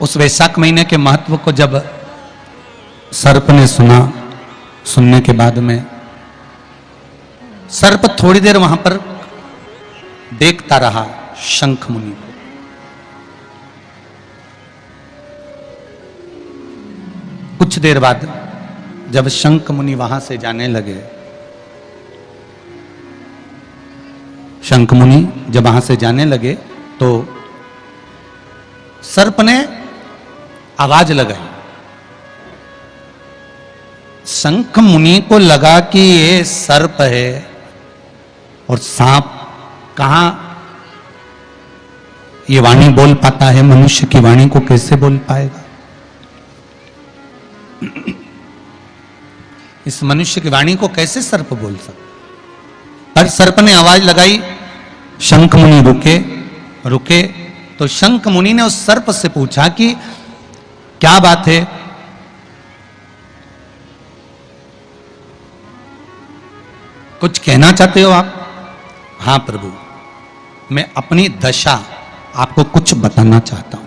उस वैशाख महीने के महत्व को जब सर्प ने सुना, सुनने के बाद में सर्प थोड़ी देर वहां पर देखता रहा शंख मुनि को। कुछ देर बाद जब शंख मुनि वहां से जाने लगे, शंख मुनि जब वहां से जाने लगे तो सर्प ने आवाज लगाई। शंख मुनि को लगा कि ये सर्प है और सांप कहां ये वाणी बोल पाता है, मनुष्य की वाणी को कैसे बोल पाएगा? इस मनुष्य की वाणी को कैसे सर्प बोल सकता? पर सर्प ने आवाज लगाई, शंख मुनि रुके। रुके तो शंख मुनि ने उस सर्प से पूछा कि क्या बात है? कुछ कहना चाहते हो आप? हां प्रभु, मैं अपनी दशा आपको कुछ बताना चाहता हूं।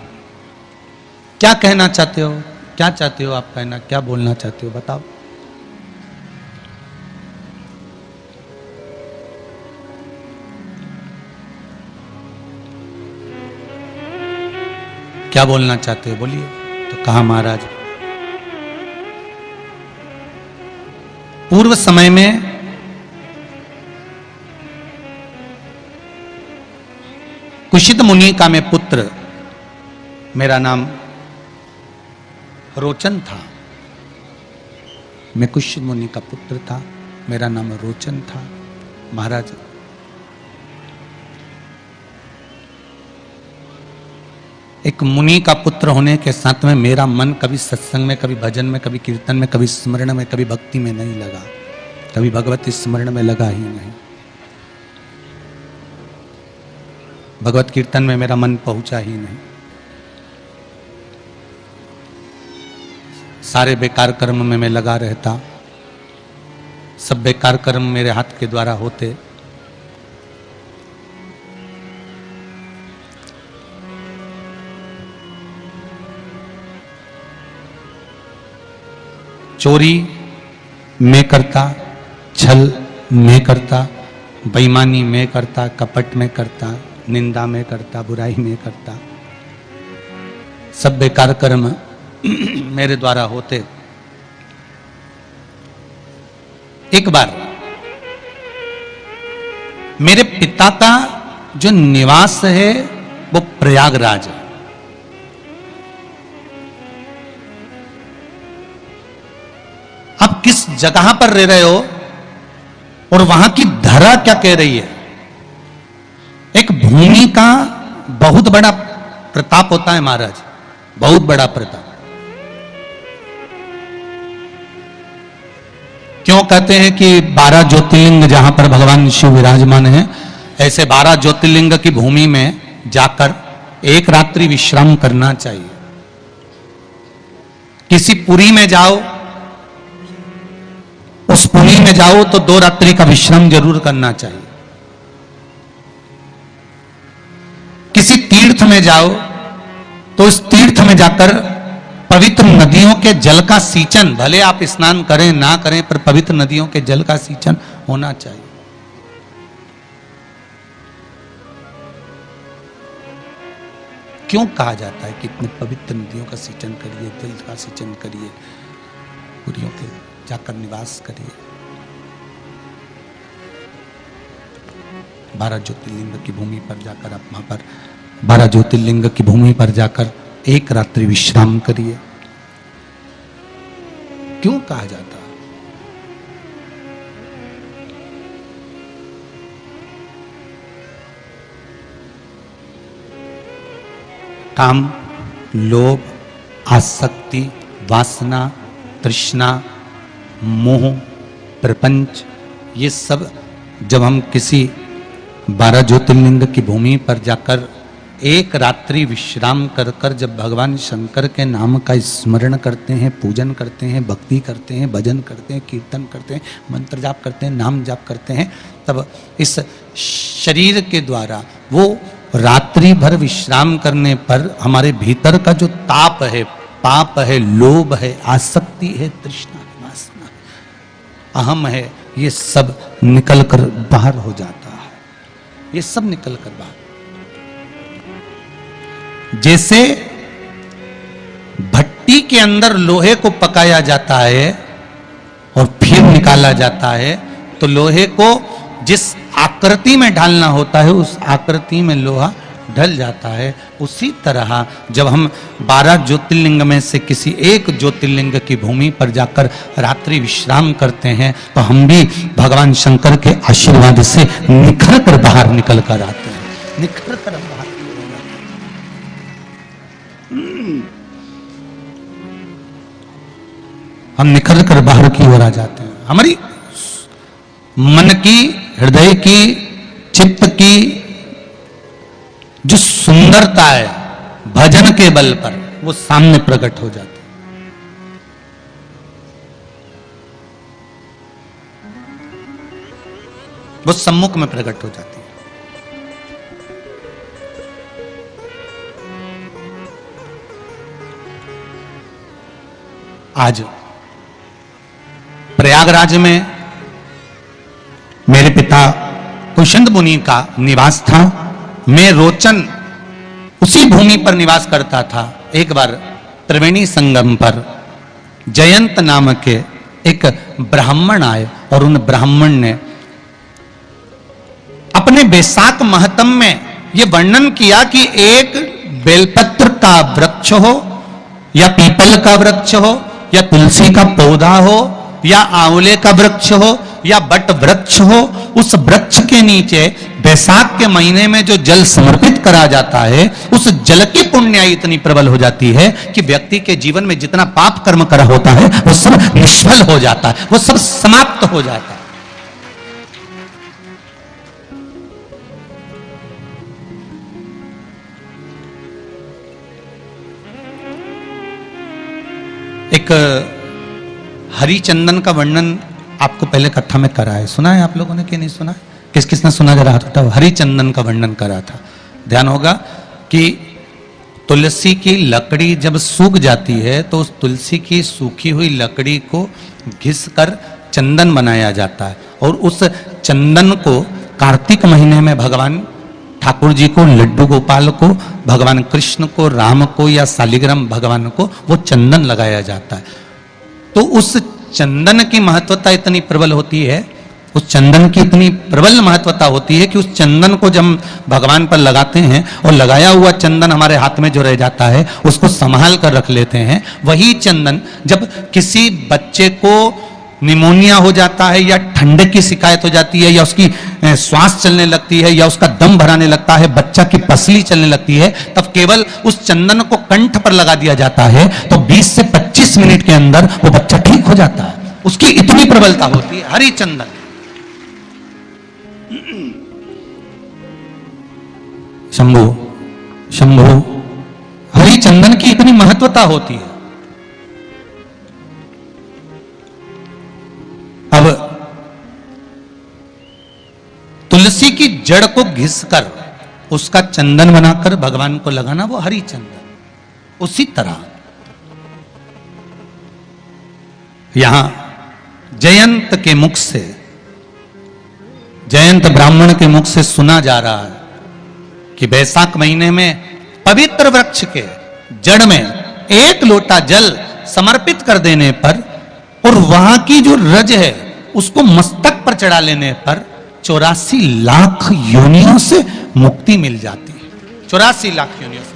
क्या कहना चाहते हो? क्या चाहते हो आप कहना? क्या बोलना चाहते हो बताओ। क्या बोलना चाहते हो बोलिए। तो कहा महाराज, पूर्व समय में कुशित मुनि का मैं पुत्र, मेरा नाम रोचन था। मैं कुशित मुनि का पुत्र था, मेरा नाम रोचन था। महाराज, एक मुनि का पुत्र होने के साथ में मेरा मन कभी सत्संग में, कभी भजन में, कभी कीर्तन में, कभी स्मरण में, कभी भक्ति में नहीं लगा, कभी भगवत स्मरण में लगा ही नहीं। भगवत कीर्तन में मेरा मन पहुंचा ही नहीं। सारे बेकार कर्म में मैं लगा रहता, सब बेकार कर्म मेरे हाथ के द्वारा होते। चोरी मैं करता, छल मैं करता, बेईमानी मैं करता, कपट में करता, निंदा में करता, बुराई में करता। सब बेकार कर्म मेरे द्वारा होते। एक बार मेरे पिता का जो निवास है वो प्रयागराज है। आप किस जगह पर रह रहे हो और वहां की धरा क्या कह रही है। एक भूमि का बहुत बड़ा प्रताप होता है महाराज, बहुत बड़ा प्रताप। क्यों कहते हैं कि 12 ज्योतिर्लिंग जहां पर भगवान शिव विराजमान है, ऐसे 12 ज्योतिर्लिंग की भूमि में जाकर एक रात्रि विश्राम करना चाहिए। किसी पुरी में जाओ, उस पुरी में जाओ तो 2 रात्रि का विश्राम जरूर करना चाहिए। किसी तीर्थ में जाओ तो उस तीर्थ में जाकर पवित्र नदियों के जल का सींचन, भले आप स्नान करें ना करें, पर पवित्र नदियों के जल का सींचन होना चाहिए। क्यों कहा जाता है कि इतने पवित्र नदियों का सींचन करिए, जल का सींचन करिए, पुरियों के जाकर निवास करिए। 12 ज्योतिर्लिंग की भूमि पर जाकर आप वहां पर 12 ज्योतिर्लिंग की भूमि पर जाकर एक रात्रि विश्राम करिए। क्यों कहा जाता है? काम, लोभ, आसक्ति, वासना, तृष्णा, मोह, प्रपंच, ये सब जब हम किसी 12 ज्योतिर्लिंग की भूमि पर जाकर एक रात्रि विश्राम कर कर जब भगवान शंकर के नाम का स्मरण करते हैं, पूजन करते हैं, भक्ति करते हैं, भजन करते हैं, कीर्तन करते हैं, मंत्र जाप करते हैं, नाम जाप करते हैं, तब इस शरीर के द्वारा वो रात्रि भर विश्राम करने पर हमारे भीतर का जो ताप है, पाप है, लोभ है, आसक्ति है, तृष्णा है, वासना है, अहम है, ये सब निकल कर बाहर हो जाता है। ये सब निकल कर बाहर, जैसे भट्टी के अंदर लोहे को पकाया जाता है और फिर निकाला जाता है, तो लोहे को जिस आकृति में ढालना होता है उस आकृति में लोहा ढल जाता है। उसी तरह जब हम 12 ज्योतिर्लिंग में से किसी एक ज्योतिर्लिंग की भूमि पर जाकर रात्रि विश्राम करते हैं तो हम भी भगवान शंकर के आशीर्वाद से निखर कर बाहर निकल कर आते हैं, निखर कर बाहर। हम निखर कर बाहर की ओर आ जाते हैं। हमारी मन की, हृदय की, चित्त की जो सुंदरता है भजन के बल पर, वो सामने प्रकट हो जाती है। वो सम्मुख में प्रकट हो जाती है। आज प्रयागराज में मेरे पिता कुशित मुनि का निवास था। मैं रोचन उसी भूमि पर निवास करता था। एक बार त्रिवेणी संगम पर जयंत नाम के एक ब्राह्मण आए और उन ब्राह्मण ने अपने बैसाख महत्म में यह वर्णन किया कि एक बेलपत्र का वृक्ष हो या पीपल का वृक्ष हो या तुलसी का पौधा हो या आंवले का वृक्ष हो या बट वृक्ष हो, उस वृक्ष के नीचे बैसाख के महीने में जो जल समर्पित करा जाता है, उस जल की पुण्याई इतनी प्रबल हो जाती है कि व्यक्ति के जीवन में जितना पाप कर्म करा होता है वो सब निष्फल हो जाता है, वो सब समाप्त हो जाता है। एक हरिचंदन का वर्णन आपको पहले कथा में करा है, सुना है आप लोगों ने कि नहीं सुना? किस किसने सुना जरा हाथ उठाओ। हरिचंदन का वर्णन करा था। ध्यान होगा कि तुलसी की लकड़ी जब सूख जाती है तो उस तुलसी की सूखी हुई लकड़ी को घिसकर चंदन बनाया जाता है और उस चंदन को कार्तिक महीने में भगवान ठाकुर जी को, लड्डू गोपाल को, भगवान कृष्ण को, राम को या शालिग्राम भगवान को वो चंदन लगाया जाता है। तो उस चंदन की महत्वता इतनी प्रबल होती है, उस चंदन की इतनी प्रबल महत्वता होती है कि उस चंदन को जब भगवान पर लगाते हैं और लगाया हुआ चंदन हमारे हाथ में जो रह जाता है उसको संभाल कर रख लेते हैं। वही चंदन जब किसी बच्चे को निमोनिया हो जाता है या ठंड की शिकायत हो जाती है या उसकी श्वास चलने लगती है या उसका दम भराने लगता है, बच्चा की पसली चलने लगती है, तब केवल उस चंदन को कंठ पर लगा दिया जाता है तो 20 से 25 मिनट के अंदर वो बच्चा ठीक हो जाता है। उसकी इतनी प्रबलता होती है हरिचंदन। शंभु शंभु हरिचंदन की इतनी महत्वता होती है। अब तुलसी की जड़ को घिसकर उसका चंदन बनाकर भगवान को लगाना, वो हरिचंदन। उसी तरह यहां जयंत के मुख से, जयंत ब्राह्मण के मुख से सुना जा रहा है कि बैसाख महीने में पवित्र वृक्ष के जड़ में एक लोटा जल समर्पित कर देने पर और वहां की जो रज है उसको मस्तक पर चढ़ा लेने पर 84 लाख योनियों से मुक्ति मिल जाती है। 84 लाख योनियों से।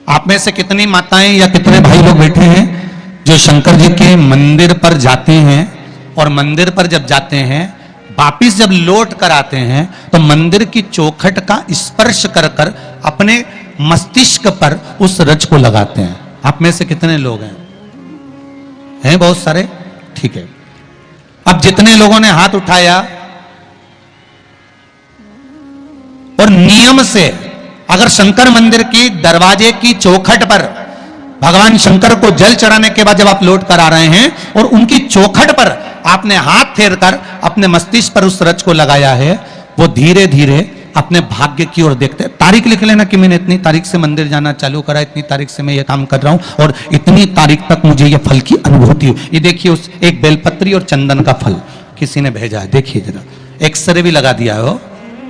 आप में से कितनी माताएं या कितने भाई लोग बैठे हैं जो शंकर जी के मंदिर पर जाते हैं और मंदिर पर जब जाते हैं वापिस जब लौट कर आते हैं तो मंदिर की चौखट का स्पर्श कर कर अपने मस्तिष्क पर उस रज को लगाते हैं? आप में से कितने लोग हैं? हैं बहुत सारे? ठीक है। अब जितने लोगों ने हाथ उठाया और नियम से अगर शंकर मंदिर की दरवाजे की चौखट पर भगवान शंकर को जल चढ़ाने के बाद जब आप लौट कर आ रहे हैं और उनकी चौखट पर आपने हाथ फेर कर अपने मस्तिष्क पर उस रज को लगाया है, वो धीरे धीरे अपने भाग्य की ओर देखते हैं। तारीख लिख लेना कि मैंने इतनी तारीख से मंदिर जाना चालू करा, इतनी तारीख से मैं ये काम कर रहा हूं और इतनी तारीख तक मुझे ये फल की अनुभूति हुई। ये देखिए उस एक बेलपत्री और चंदन का फल किसी ने भेजा है, देखिए जरा। एक्सरे भी लगा दिया हो,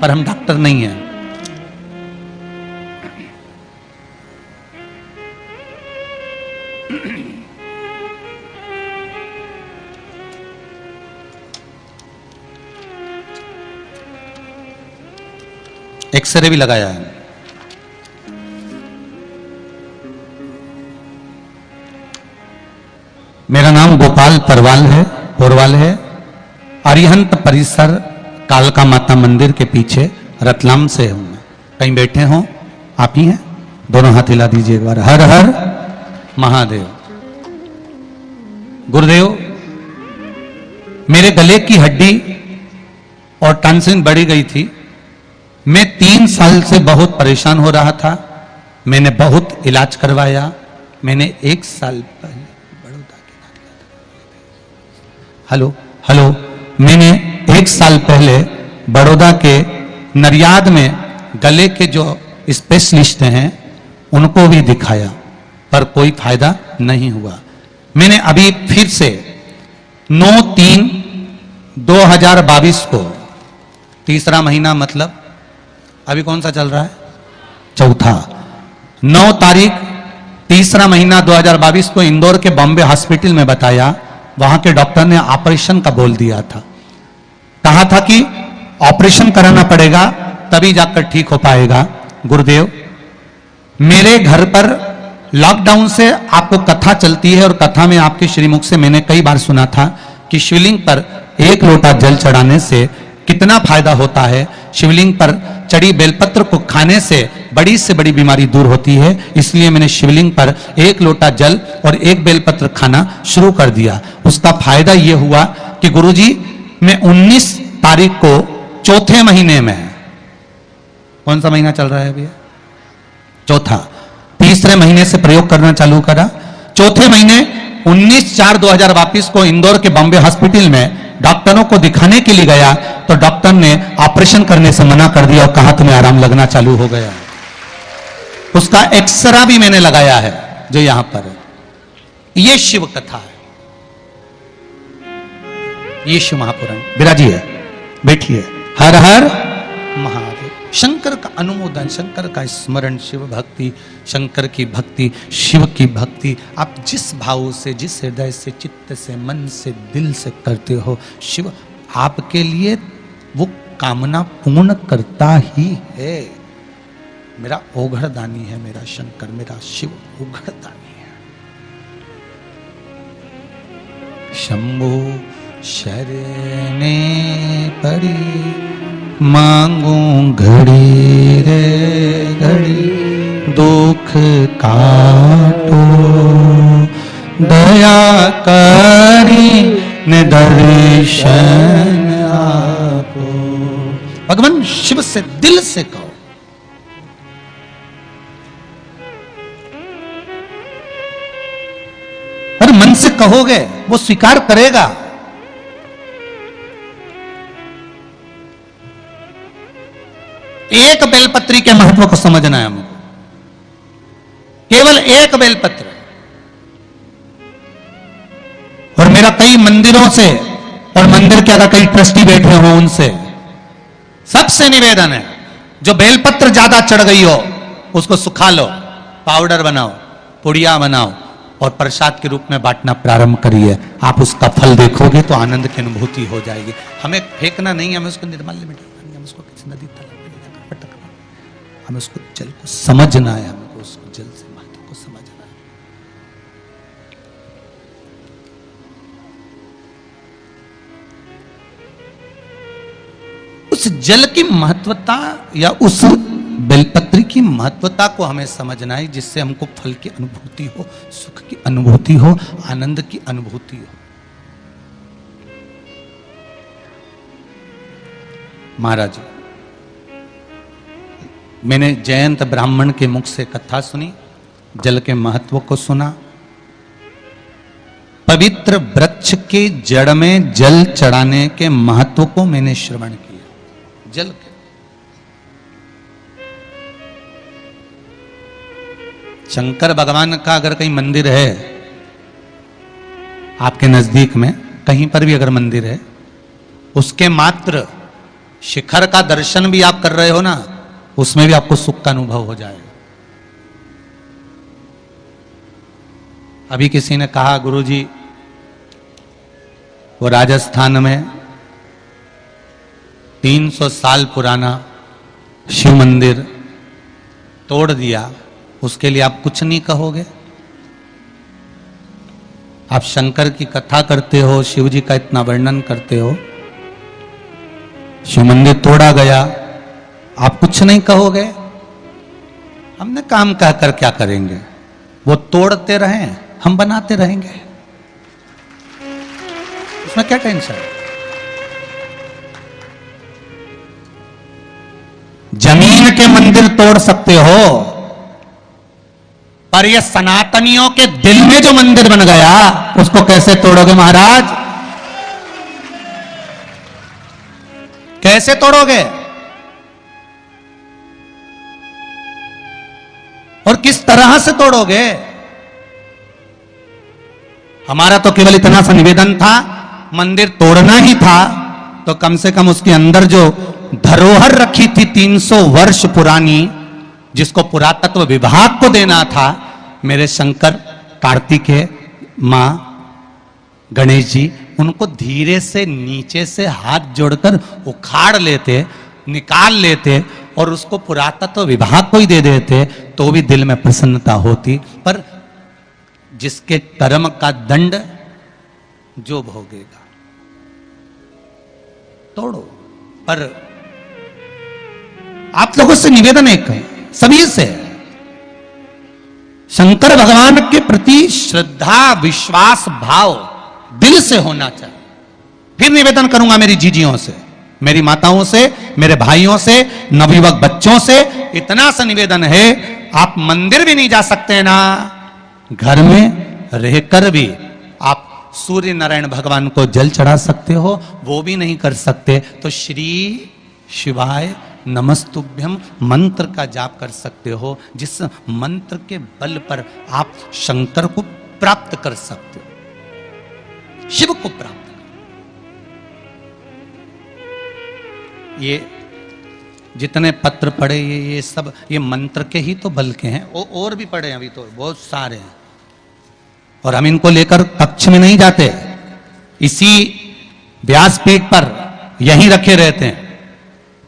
पर हम डॉक्टर नहीं हैं। एक्सरे भी लगाया है। मेरा नाम गोपाल पोरवाल है। अरिहंत परिसर कालका माता मंदिर के पीछे रतलाम से हूं मैं। कहीं बैठे हो? आप ही हैं? दोनों हाथ हिला दीजिए एक बार। हर हर महादेव। गुरुदेव, मेरे गले की हड्डी और टॉन्सिल बढ़ी गई थी। मैं 3 साल से बहुत परेशान हो रहा था। मैंने बहुत इलाज करवाया। मैंने 1 साल पहले हेलो मैंने 1 साल पहले बड़ौदा के नरियाद में गले के जो स्पेशलिस्ट हैं उनको भी दिखाया, पर कोई फायदा नहीं हुआ। मैंने अभी फिर से 9/3/2022 को, तीसरा महीना मतलब अभी कौन सा चल रहा है? चौथा। 9 तारीख तीसरा महीना 2022 को इंदौर के बॉम्बे हॉस्पिटल में बताया, वहां के डॉक्टर ने ऑपरेशन का बोल दिया था। कहा था कि ऑपरेशन कराना पड़ेगा तभी जाकर ठीक हो पाएगा। गुरुदेव, मेरे घर पर लॉकडाउन से आपको कथा चलती है और कथा में आपके श्रीमुख से मैंने कई बार सुना था कि शिवलिंग पर 1 लोटा जल चढ़ाने से कितना फायदा होता है। शिवलिंग पर चढ़ी बेलपत्र को खाने से बड़ी से बड़ी बीमारी दूर होती है। इसलिए मैंने शिवलिंग पर 1 लोटा जल और 1 बेलपत्र खाना शुरू कर दिया। उसका फायदा यह हुआ कि गुरुजी, मैं 19 तारीख को चौथे महीने में, कौन सा महीना चल रहा है भैया? चौथा। तीसरे महीने से प्रयोग करना चालू करा। चौथे महीने 19/4/2022 को इंदौर के बॉम्बे हॉस्पिटल में डॉक्टरों को दिखाने के लिए गया तो डॉक्टर ने ऑपरेशन करने से मना कर दिया और कहा तुम्हें आराम लगना चालू हो गया। उसका एक्सरा भी मैंने लगाया है जो यहां पर है। यह शिव कथा है, ये शिव महापुराण। विराजिए, बैठिए। हर हर महादेव। शंकर का अनुमोदन, शंकर का स्मरण, शिव भक्ति, शंकर की भक्ति, शिव की भक्ति आप जिस भाव से, जिस हृदय से, चित्त से, मन से, दिल से करते हो, शिव आपके लिए वो कामना पूर्ण करता ही है। मेरा ओघड़दानी है मेरा शंकर, मेरा शिव ओघड़दानी है। शंभो शरणे पड़ी मांगू घड़ी रे घड़ी, दुख काटो दया करी ने दर्शन आपो। भगवान शिव से दिल से कहो। अरे मन से कहोगे वो स्वीकार करेगा। एक बेलपत्री के महत्व को समझना है हमको। केवल एक बेलपत्र। और मेरा कई मंदिरों से और मंदिर के अगर कई ट्रस्टी बैठे हो उनसे सबसे निवेदन है, जो बेलपत्र ज्यादा चढ़ गई हो उसको सुखा लो, पाउडर बनाओ, पुड़िया बनाओ और प्रसाद के रूप में बांटना प्रारंभ करिए। आप उसका फल देखोगे तो आनंद की अनुभूति हो जाएगी। हमें फेंकना नहीं है, हमें उसको निर्माल्य में डालना नहीं, हमें उसको किसी नदी तालाब में ले जाकर पटकना, हमें उसको जल को समझना है, हमको उसको जल से महत्व को समझना है। उस जल की महत्वता या उस बेलपत्री की महत्वता को हमें समझना है, जिससे हमको फल की अनुभूति हो, सुख की अनुभूति हो, आनंद की अनुभूति हो। महाराज, मैंने जयंत ब्राह्मण के मुख से कथा सुनी, जल के महत्व को सुना। पवित्र वृक्ष के जड़ में जल चढ़ाने के महत्व को मैंने श्रवण किया। जल के शंकर भगवान का अगर कहीं मंदिर है आपके नजदीक में, कहीं पर भी अगर मंदिर है, उसके मात्र शिखर का दर्शन भी आप कर रहे हो ना, उसमें भी आपको सुख का अनुभव हो जाएगा। अभी किसी ने कहा गुरुजी वो राजस्थान में 300 साल पुराना शिव मंदिर तोड़ दिया, उसके लिए आप कुछ नहीं कहोगे? आप शंकर की कथा करते हो, शिव जी का इतना वर्णन करते हो, शिव मंदिर तोड़ा गया, आप कुछ नहीं कहोगे? हमने काम कहकर क्या करेंगे? वो तोड़ते रहें, हम बनाते रहेंगे, उसमें क्या टेंशन? जमीन के मंदिर तोड़ सकते हो, पर ये सनातनियों के दिल में जो मंदिर बन गया उसको कैसे तोड़ोगे महाराज? कैसे तोड़ोगे? और किस तरह से तोड़ोगे? हमारा तो केवल इतना सा निवेदन था, मंदिर तोड़ना ही था तो कम से कम उसके अंदर जो धरोहर रखी थी 300 वर्ष पुरानी, जिसको पुरातत्व विभाग को देना था, मेरे शंकर, कार्तिकेय, मां, गणेश जी उनको धीरे से नीचे से हाथ जोड़कर उखाड़ लेते, निकाल लेते और उसको पुरातत्व विभाग को ही दे देते, तो भी दिल में प्रसन्नता होती। पर जिसके कर्म का दंड जो भोगेगा, तोड़ो। पर आप लोगों से निवेदन एक है, सभी से, शंकर भगवान के प्रति श्रद्धा, विश्वास, भाव दिल से होना चाहिए। फिर निवेदन करूंगा मेरी जीजियों से, मेरी माताओं से, मेरे भाइयों से, नवयुवक बच्चों से, इतना सा निवेदन है, आप मंदिर भी नहीं जा सकते ना, घर में रहकर भी आप सूर्य नारायण भगवान को जल चढ़ा सकते हो, वो भी नहीं कर सकते तो श्री शिवाय नमस्तुभ्यम मंत्र का जाप कर सकते हो, जिस मंत्र के बल पर आप शंकर को प्राप्त कर सकते हो, शिव को प्राप्त। ये जितने पत्र पढ़े, ये सब ये मंत्र के ही तो बल के हैं, और भी पढ़े अभी तो बहुत सारे हैं, और हम इनको लेकर कक्ष में नहीं जाते, इसी व्यासपीठ पर यहीं रखे रहते हैं,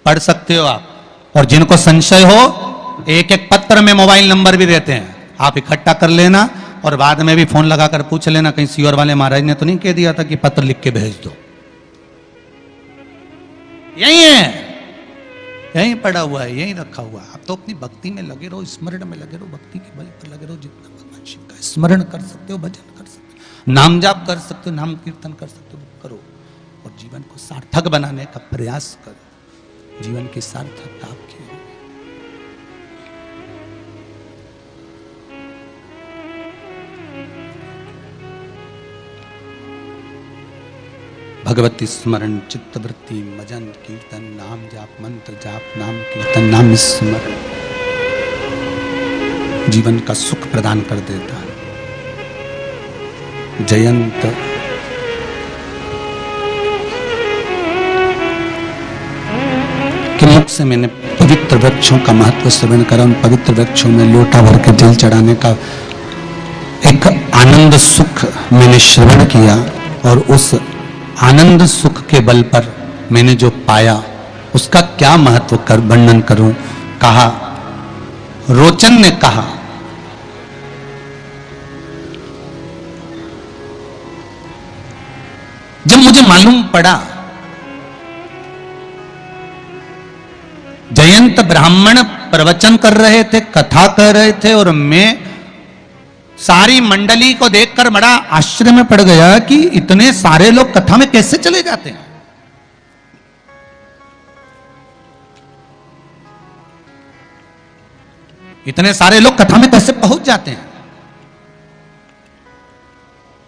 पढ़ सकते हो आप। और जिनको संशय हो, एक एक पत्र में मोबाइल नंबर भी देते हैं, आप इकट्ठा कर लेना और बाद में भी फोन लगाकर पूछ लेना, कहीं सीओर वाले महाराज ने तो नहीं कह दिया था कि पत्र लिख के भेज दो। यही है, यहीं पड़ा हुआ है, यहीं रखा हुआ है। आप तो अपनी भक्ति में लगे रहो, स्मरण में लगे रहो, भक्ति के बल पर लगे रहो। जितना भगवान शिव का स्मरण कर सकते हो, भजन कर सकते हो, नाम जाप कर सकते हो, नाम कीर्तन कर सकते हो, करो। और जीवन को सार्थक बनाने का प्रयास करो, जीवन की सार्थकता आपकी हो। भगवती स्मरण, चित्तवृत्ति, भजन, कीर्तन, नाम जाप, मंत्र जाप, नाम कीर्तन, नाम स्मरण जीवन का सुख प्रदान कर देता है। जयंत के मुख से मैंने पवित्र वृक्षों का महत्व श्रवण करा, उन पवित्र वृक्षों में लोटा भर के जल चढ़ाने का एक आनंद सुख मैंने श्रवण किया, और उस आनंद सुख के बल पर मैंने जो पाया उसका क्या महत्व कर वर्णन करूं। कहा, रोचन ने कहा, जब मुझे मालूम पड़ा जयंत ब्राह्मण प्रवचन कर रहे थे, कथा कर रहे थे, और मैं सारी मंडली को देखकर बड़ा आश्चर्य में पड़ गया कि इतने सारे लोग कथा में कैसे चले जाते हैं। इतने सारे लोग कथा में कैसे पहुंच जाते हैं,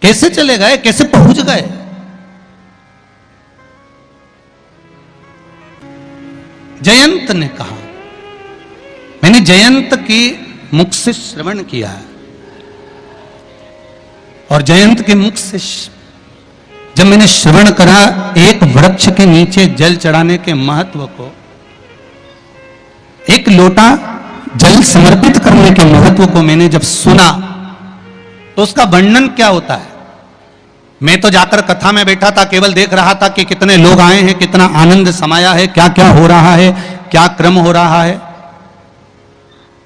कैसे चले गए, कैसे पहुंच गए। जयंत ने कहा, मैंने जयंत की मुख से श्रवण किया है, और जयंत के मुख से जब मैंने श्रवण करा एक वृक्ष के नीचे जल चढ़ाने के महत्व को, एक लोटा जल समर्पित करने के महत्व को मैंने जब सुना, तो उसका वर्णन क्या होता है। मैं तो जाकर कथा में बैठा था, केवल देख रहा था कि कितने लोग आए हैं, कितना आनंद समाया है, क्या क्या हो रहा है, क्या क्रम हो रहा है,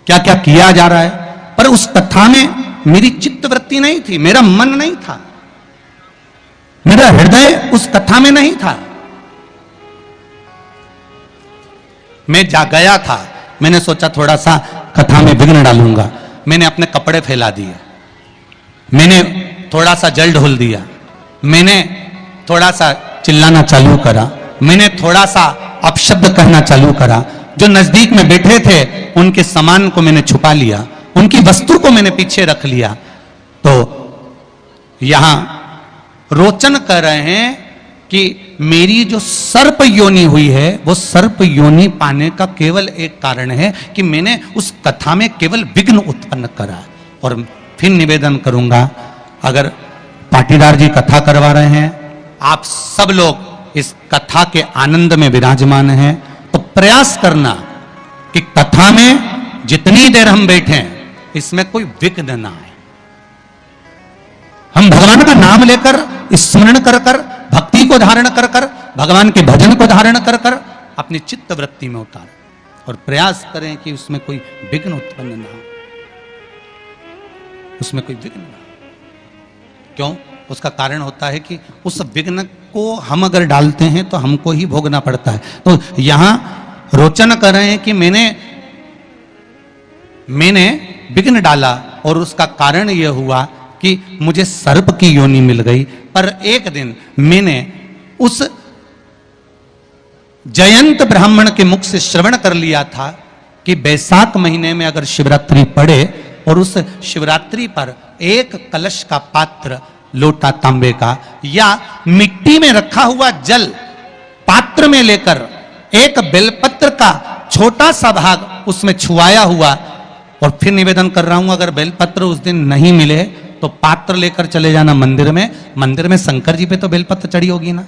क्या क्या किया जा रहा है। पर उस कथा में मेरी चित्तवृत्ति नहीं थी, मेरा मन नहीं था, मेरा हृदय उस कथा में नहीं था। मैं जा गया था, मैंने सोचा थोड़ा सा कथा में विघ्न डालूंगा, मैंने अपने कपड़े फैला दिए, मैंने थोड़ा सा जल ढोल दिया, मैंने थोड़ा सा चिल्लाना चालू करा, मैंने थोड़ा सा अपशब्द कहना चालू करा। जो नजदीक में बैठे थे उनके सामान को मैंने छुपा लिया, उनकी वस्तु को मैंने पीछे रख लिया। तो यहां रोचन कर रहे हैं कि मेरी जो सर्प योनि हुई है, वो सर्प योनि पाने का केवल एक कारण है कि मैंने उस कथा में केवल विघ्न उत्पन्न करा। और फिर निवेदन करूंगा, अगर पाटीदार जी कथा करवा रहे हैं, आप सब लोग इस कथा के आनंद में विराजमान हैं, प्रयास करना कि कथा में जितनी देर हम बैठे इसमें कोई विघ्न ना आए। हम भगवान का नाम लेकर स्मरण कर कर, भक्ति को धारण कर कर, भगवान के भजन को धारण कर कर अपनी चित्त वृत्ति में उतारें और प्रयास करें कि उसमें कोई विघ्न उत्पन्न ना हो, उसमें कोई विघ्न ना हो। क्यों? उसका कारण होता है कि उस विघ्न को हम अगर डालते हैं तो हमको ही भोगना पड़ता है। तो यहां रोचन कर रहे हैं कि मैंने विघ्न डाला और उसका कारण यह हुआ कि मुझे सर्प की योनि मिल गई। पर एक दिन मैंने उस जयंत ब्राह्मण के मुख से श्रवण कर लिया था कि बैसाख महीने में अगर शिवरात्रि पड़े और उस शिवरात्रि पर एक कलश का पात्र, लोटा तांबे का या मिट्टी में रखा हुआ जल पात्र में लेकर एक बेलपत्र का छोटा सा भाग उसमें छुआया हुआ, और फिर निवेदन कर रहा हूं अगर बेलपत्र उस दिन नहीं मिले तो पात्र लेकर चले जाना मंदिर में। मंदिर में शंकर जी पे तो बेलपत्र चढ़ी होगी ना,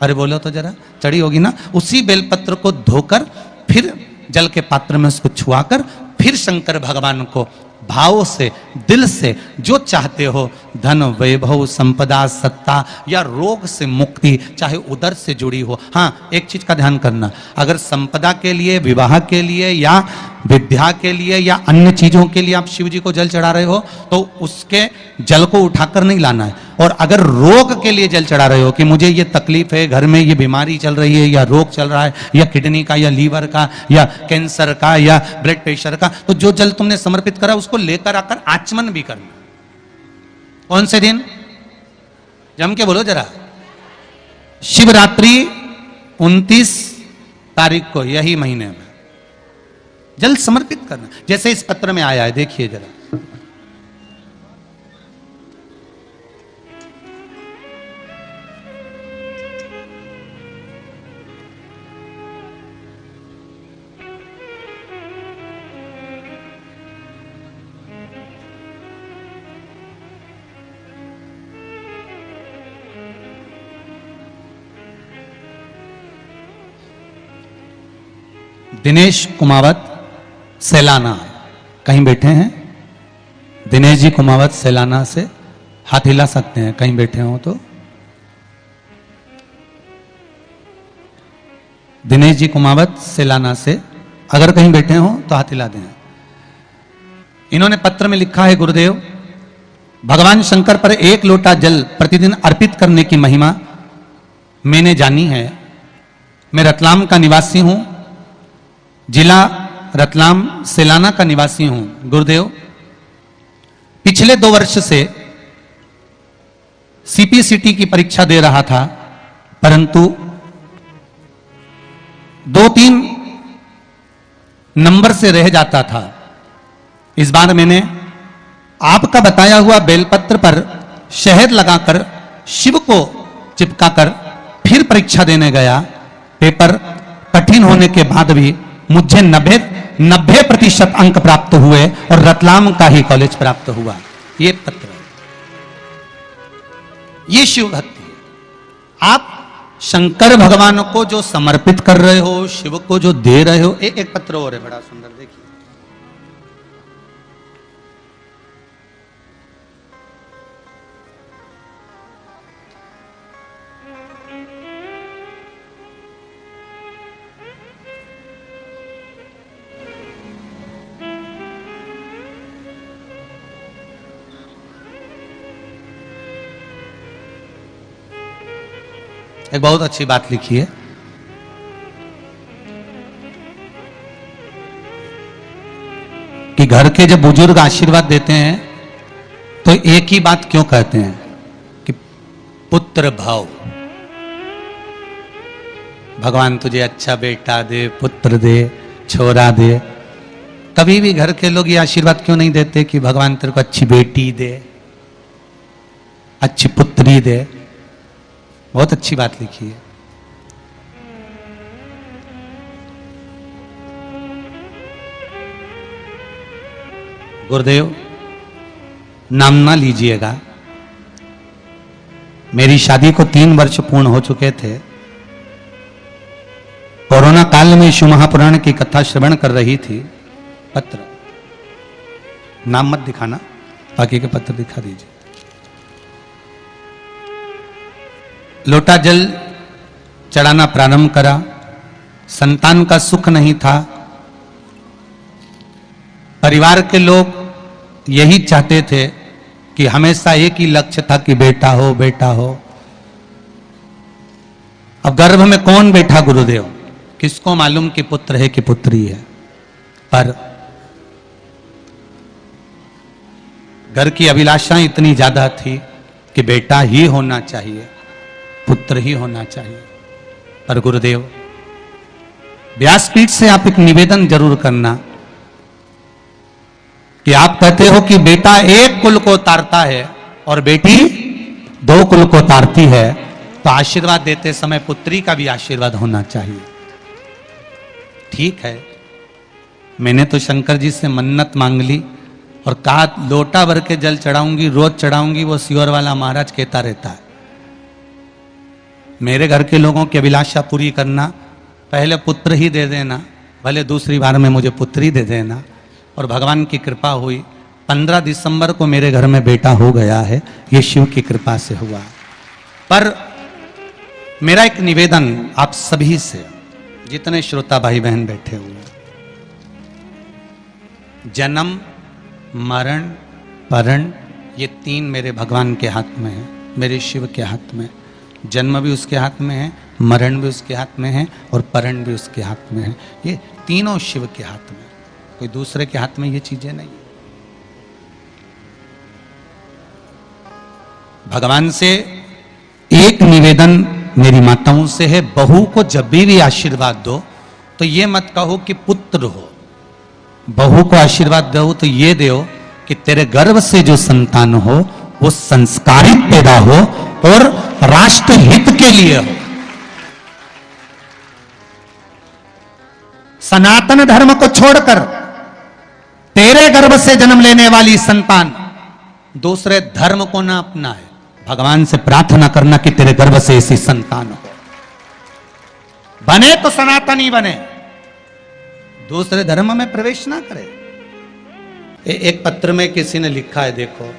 अरे बोलो तो जरा, चढ़ी होगी ना। उसी बेलपत्र को धोकर फिर जल के पात्र में उसको छुआकर फिर शंकर भगवान को भाव से, दिल से जो चाहते हो, धन वैभव संपदा सत्ता या रोग से मुक्ति, चाहे उदर से जुड़ी हो। हाँ, एक चीज का ध्यान करना, अगर संपदा के लिए, विवाह के लिए या विद्या के लिए या अन्य चीजों के लिए आप शिव जी को जल चढ़ा रहे हो तो उसके जल को उठाकर नहीं लाना है। और अगर रोग के लिए जल चढ़ा रहे हो कि मुझे ये तकलीफ है, घर में ये बीमारी चल रही है या रोग चल रहा है या किडनी का या लीवर का या कैंसर का या ब्लड प्रेशर का, तो जो जल तुमने समर्पित करा उसको लेकर आकर आचमन भी करना। कौन से दिन? जम के बोलो जरा। शिवरात्रि 29 तारीख को, यही महीने में जल समर्पित करना, जैसे इस पत्र में आया है, देखिए जरा। दिनेश कुमावत सैलाना, कहीं बैठे हैं? दिनेश जी कुमावत सैलाना से हाथ हिला सकते हैं कहीं बैठे हो तो। दिनेश जी कुमावत सैलाना से अगर कहीं बैठे हो तो हाथ हिला दें। इन्होंने पत्र में लिखा है, गुरुदेव, भगवान शंकर पर एक लोटा जल प्रतिदिन अर्पित करने की महिमा मैंने जानी है। मैं रतलाम का निवासी हूं, जिला रतलाम सैलाना का निवासी हूं। गुरुदेव, पिछले 2 वर्ष से सीपीसीटी की परीक्षा दे रहा था, परंतु 2-3 नंबर से रह जाता था। इस बार मैंने आपका बताया हुआ बेलपत्र पर शहद लगाकर शिव को चिपकाकर फिर परीक्षा देने गया। पेपर कठिन होने के बाद भी मुझे 90% अंक प्राप्त हुए और रतलाम का ही कॉलेज प्राप्त हुआ। ये पत्र, ये शिव भक्ति है। आप शंकर भगवान को जो समर्पित कर रहे हो, शिव को जो दे रहे हो। एक पत्र और है बड़ा सुंदर, देखिए। एक बहुत अच्छी बात लिखी है। कि घर के जब बुजुर्ग आशीर्वाद देते हैं तो एक ही बात क्यों कहते हैं कि पुत्र भाव, भगवान तुझे अच्छा बेटा दे, पुत्र दे, छोरा दे। कभी भी घर के लोग ये आशीर्वाद क्यों नहीं देते कि भगवान तेरे को अच्छी बेटी दे, अच्छी पुत्री दे। बहुत अच्छी बात लिखी है। गुरुदेव, नाम ना लीजिएगा। मेरी शादी को 3 वर्ष पूर्ण हो चुके थे। कोरोना कोरोना काल में शिव महापुराण की कथा श्रवण कर रही थी। पत्र, नाम मत दिखाना, बाकी के पत्र दिखा दीजिए। लोटा जल चढ़ाना प्रारंभ करा। संतान का सुख नहीं था। परिवार के लोग यही चाहते थे कि हमेशा एक ही लक्ष्य था कि बेटा हो, बेटा हो। अब गर्भ में कौन बैठा गुरुदेव, किसको मालूम कि पुत्र है कि पुत्री है। पर घर की अभिलाषाएं इतनी ज्यादा थी कि बेटा ही होना चाहिए, पुत्र ही होना चाहिए। पर गुरुदेव, व्यासपीठ से आप एक निवेदन जरूर करना कि आप कहते हो कि बेटा एक कुल को तारता है और बेटी दो कुल को तारती है, तो आशीर्वाद देते समय पुत्री का भी आशीर्वाद होना चाहिए। ठीक है, मैंने तो शंकर जी से मन्नत मांग ली और कहा लोटा भर के जल चढ़ाऊंगी, रोज चढ़ाऊंगी। वो सियोर वाला महाराज कहता रहता है मेरे घर के लोगों की अभिलाषा पूरी करना, पहले पुत्र ही दे देना, भले दूसरी बार में मुझे पुत्री दे देना। और भगवान की कृपा हुई, 15 दिसंबर को मेरे घर में बेटा हो गया है। ये शिव की कृपा से हुआ। पर मेरा एक निवेदन आप सभी से, जितने श्रोता भाई बहन बैठे हुए, जन्म, मरण, परण, ये 3 मेरे भगवान के हाथ में है, मेरे शिव के हाथ में। जन्म भी उसके हाथ में है, मरण भी उसके हाथ में है और परण भी उसके हाथ में है। ये तीनों शिव के हाथ में, कोई दूसरे के हाथ में ये चीजें नहीं। भगवान से एक निवेदन मेरी माताओं से है, बहू को जब भी आशीर्वाद दो तो ये मत कहो कि पुत्र हो। बहू को आशीर्वाद दो तो ये दो कि तेरे गर्भ से जो संतान हो वो संस्कारित पैदा हो और राष्ट्र हित के लिए हो। सनातन धर्म को छोड़कर तेरे गर्भ से जन्म लेने वाली संतान दूसरे धर्म को ना अपनाए। भगवान से प्रार्थना करना कि तेरे गर्भ से ऐसी संतान हो। बने तो सनातनी बने, दूसरे धर्म में प्रवेश ना करे। एक पत्र में किसी ने लिखा है, देखो,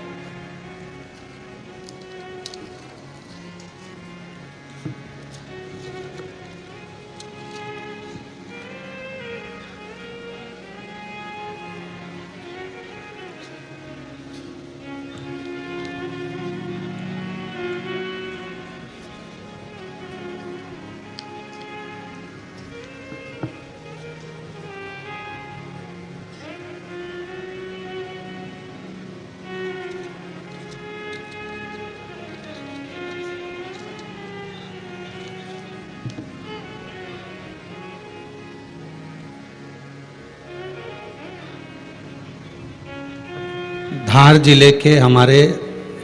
धार जिले के हमारे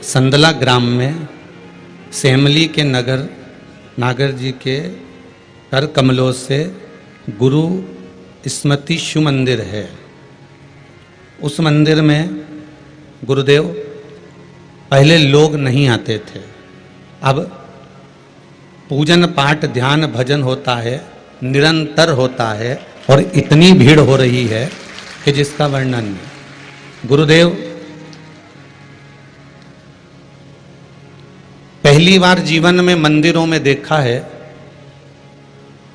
संदला ग्राम में सेमली के नागर जी के कर कमलों से गुरु स्मृति शिव मंदिर है। उस मंदिर में गुरुदेव पहले लोग नहीं आते थे, अब पूजन पाठ ध्यान भजन होता है, निरंतर होता है और इतनी भीड़ हो रही है कि जिसका वर्णन नहीं। गुरुदेव पहली बार जीवन में मंदिरों में देखा है,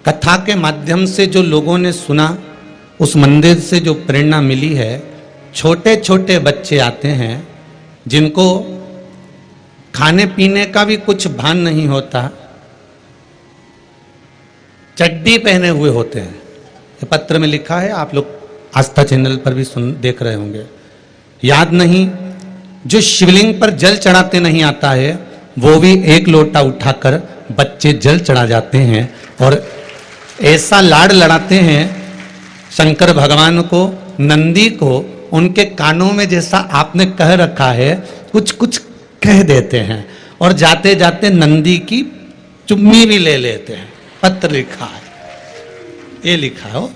कथा के माध्यम से जो लोगों ने सुना, उस मंदिर से जो प्रेरणा मिली है। छोटे छोटे बच्चे आते हैं जिनको खाने पीने का भी कुछ भान नहीं होता, चड्डी पहने हुए होते हैं। ये पत्र में लिखा है, आप लोग आस्था चैनल पर भी देख रहे होंगे, याद नहीं। जो शिवलिंग पर जल चढ़ाते नहीं आता है, वो भी एक लोटा उठाकर बच्चे जल चढ़ा जाते हैं और ऐसा लाड़ लड़ाते हैं शंकर भगवान को, नंदी को। उनके कानों में जैसा आपने कह रखा है कुछ कुछ कह देते हैं और जाते जाते नंदी की चुम्मी भी ले लेते हैं। पत्र लिखा है, ये लिखा हो।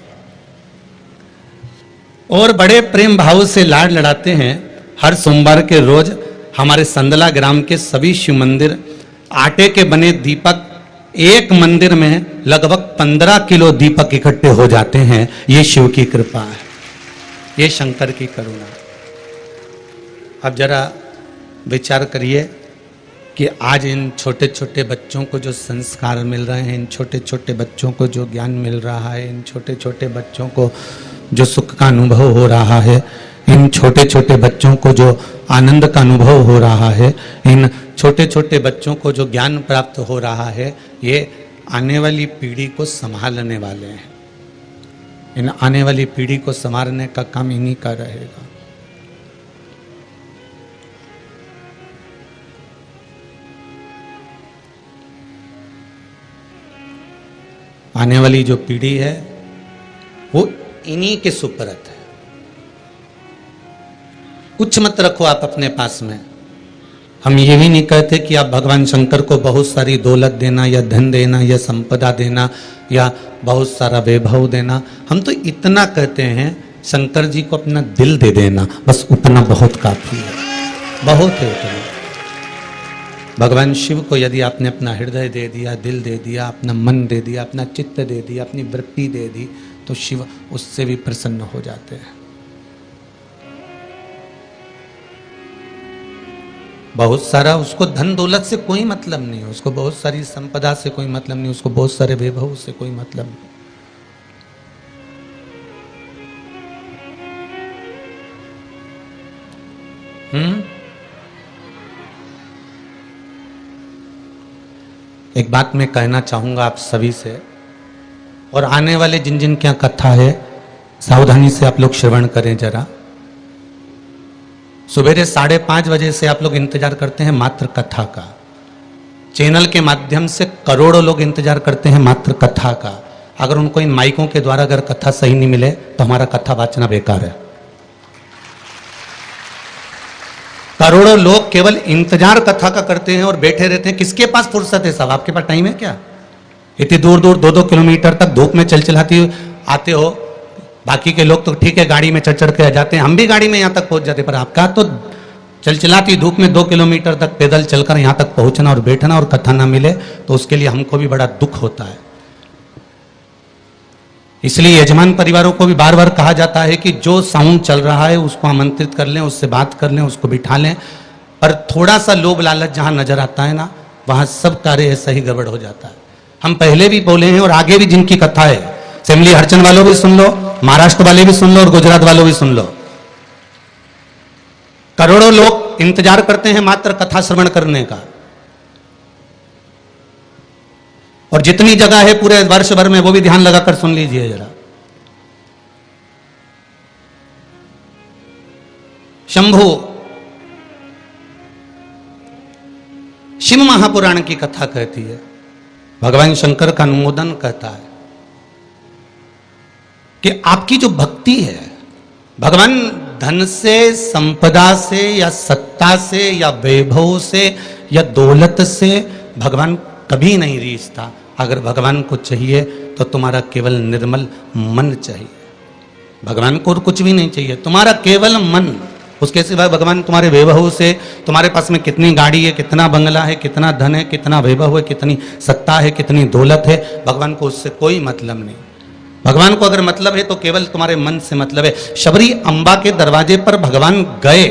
और बड़े प्रेम भाव से लाड़ लड़ाते हैं। हर सोमवार के रोज हमारे संदला ग्राम के सभी शिव मंदिर आटे के बने दीपक एक मंदिर में लगभग 15 किलो दीपक इकट्ठे हो जाते हैं। ये शिव की कृपा है, ये शंकर की करुणा। अब जरा विचार करिए कि आज इन छोटे छोटे बच्चों को जो संस्कार मिल रहे हैं, इन छोटे छोटे बच्चों को जो ज्ञान मिल रहा है, इन छोटे छोटे बच्चों को जो सुख का अनुभव हो रहा है, इन छोटे छोटे बच्चों को जो आनंद का अनुभव हो रहा है, इन छोटे छोटे बच्चों को जो ज्ञान प्राप्त हो रहा है, ये आने वाली पीढ़ी को संभालने वाले हैं। इन आने वाली पीढ़ी को संभालने का काम इन्हीं का रहेगा। आने वाली जो पीढ़ी है वो इन्हीं के सुपुर्द है। कुछ मत रखो आप अपने पास में। हम ये भी नहीं कहते कि आप भगवान शंकर को बहुत सारी दौलत देना या धन देना या संपदा देना या बहुत सारा वैभव देना। हम तो इतना कहते हैं शंकर जी को अपना दिल दे देना, बस उतना बहुत काफी है, बहुत है उतना। भगवान शिव को यदि आपने अपना हृदय दे दिया, दिल दे दिया, अपना मन दे दिया, अपना चित्त दे दिया, अपनी वृत्ति दे दी, तो शिव उससे भी प्रसन्न हो जाते हैं। बहुत सारा उसको धन दौलत से कोई मतलब नहीं है, उसको बहुत सारी संपदा से कोई मतलब नहीं, उसको बहुत सारे वैभव से कोई मतलब नहीं। एक बात मैं कहना चाहूंगा आप सभी से, और आने वाले जिन जिन क्या कथा है सावधानी से आप लोग श्रवण करें जरा। सुबेरे 5:30 बजे से आप लोग इंतजार करते हैं मात्र कथा का। चैनल के माध्यम से करोड़ों लोग इंतजार करते हैं मात्र कथा का। अगर उनको इन माइकों के द्वारा अगर कथा सही नहीं मिले तो हमारा कथा वाचना बेकार है। करोड़ों लोग केवल इंतजार कथा का करते हैं और बैठे रहते हैं। किसके पास फुर्सत है साहब? आपके पास टाइम है क्या? इतनी दूर दूर 2-2 किलोमीटर तक धूप में चल चलाती आते हो। बाकी के लोग तो ठीक है गाड़ी में चढ़ के आ जाते हैं, हम भी गाड़ी में यहाँ तक पहुंच जाते, पर आपका तो चल चलाती धूप में 2 किलोमीटर तक पैदल चलकर यहाँ तक पहुंचना और बैठना और कथा ना मिले तो उसके लिए हमको भी बड़ा दुख होता है। इसलिए यजमान परिवारों को भी बार बार कहा जाता है कि जो साउंड चल रहा है उसको आमंत्रित कर लें, उससे बात कर लें, उसको बिठा लें। पर थोड़ा सा लोभ लालच जहां नजर आता है ना, वहां सब कार्य ऐसा ही गड़बड़ हो जाता है। हम पहले भी बोले हैं और आगे भी जिनकी कथा है, सेमली हरचंद वालों भी सुन लो, महाराष्ट्र वाले भी सुन लो और गुजरात वालों भी सुन लो। करोड़ों लोग इंतजार करते हैं मात्र कथा श्रवण करने का, और जितनी जगह है पूरे वर्ष भर में वो भी ध्यान लगाकर सुन लीजिए जरा। शंभु शिव महापुराण की कथा कहती है, भगवान शंकर का अनुमोदन कहता है कि आपकी जो भक्ति है, भगवान धन से, संपदा से या सत्ता से या वैभव से या दौलत से भगवान कभी नहीं रीझता। अगर भगवान को चाहिए तो तुम्हारा केवल निर्मल मन चाहिए। भगवान को और कुछ भी नहीं चाहिए, तुम्हारा केवल मन। उसके सिवा भगवान तुम्हारे वैभव से, तुम्हारे पास में कितनी गाड़ी है, कितना बंगला है, कितना धन है, कितना वैभव है, कितनी सत्ता है, कितनी दौलत है, भगवान को उससे कोई मतलब नहीं। भगवान को अगर मतलब है तो केवल तुम्हारे मन से मतलब है। शबरी अम्बा के दरवाजे पर भगवान गए,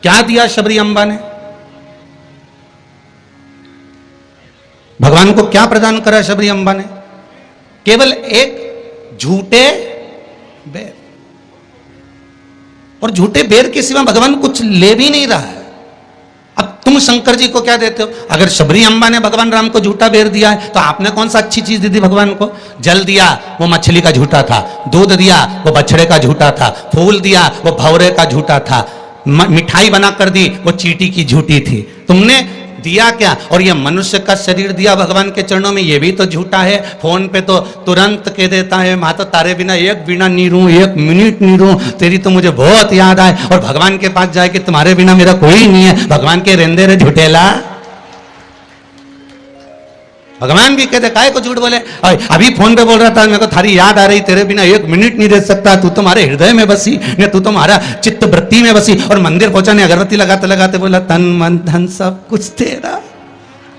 क्या दिया शबरी अम्बा ने? भगवान को क्या प्रदान करा शबरी अम्बा ने? केवल एक झूठे बेर, और झूठे बेर के सिवा भगवान कुछ ले भी नहीं रहा है। अब तुम शंकर जी को क्या देते हो? अगर शबरी अम्बा ने भगवान राम को झूठा बेर दिया है तो आपने कौन सा अच्छी चीज दी थी भगवान को? जल दिया वो मछली का झूठा था, दूध दिया वो बछड़े का झूठा था, फूल दिया वो भौरे का झूठा था, मिठाई बना कर दी वो चींटी की झूठी थी। तुमने दिया क्या? और ये मनुष्य का शरीर दिया भगवान के चरणों में, ये भी तो झूठा है। फोन पे तो तुरंत कह देता है माँ तो तारे बिना एक बिना नहीं रहूं, 1 मिनट नहीं रहूं, तेरी तो मुझे बहुत याद आए। और भगवान के पास जाए कि तुम्हारे बिना मेरा कोई नहीं है। भगवान के रेंदे रे झूठेला। भगवान भी कहते काहे को झूठ बोले? अभी फोन पे बोल रहा था मेरे को थारी याद आ रही, तेरे बिना 1 मिनट नहीं रह सकता, तू तुम्हारे हृदय में बसी, ने तू तुम्हारा चित्त वृत्ति में बसी। और मंदिर पहुंचा ने अगरबत्ती लगाते लगाते बोला तन मन धन सब कुछ तेरा।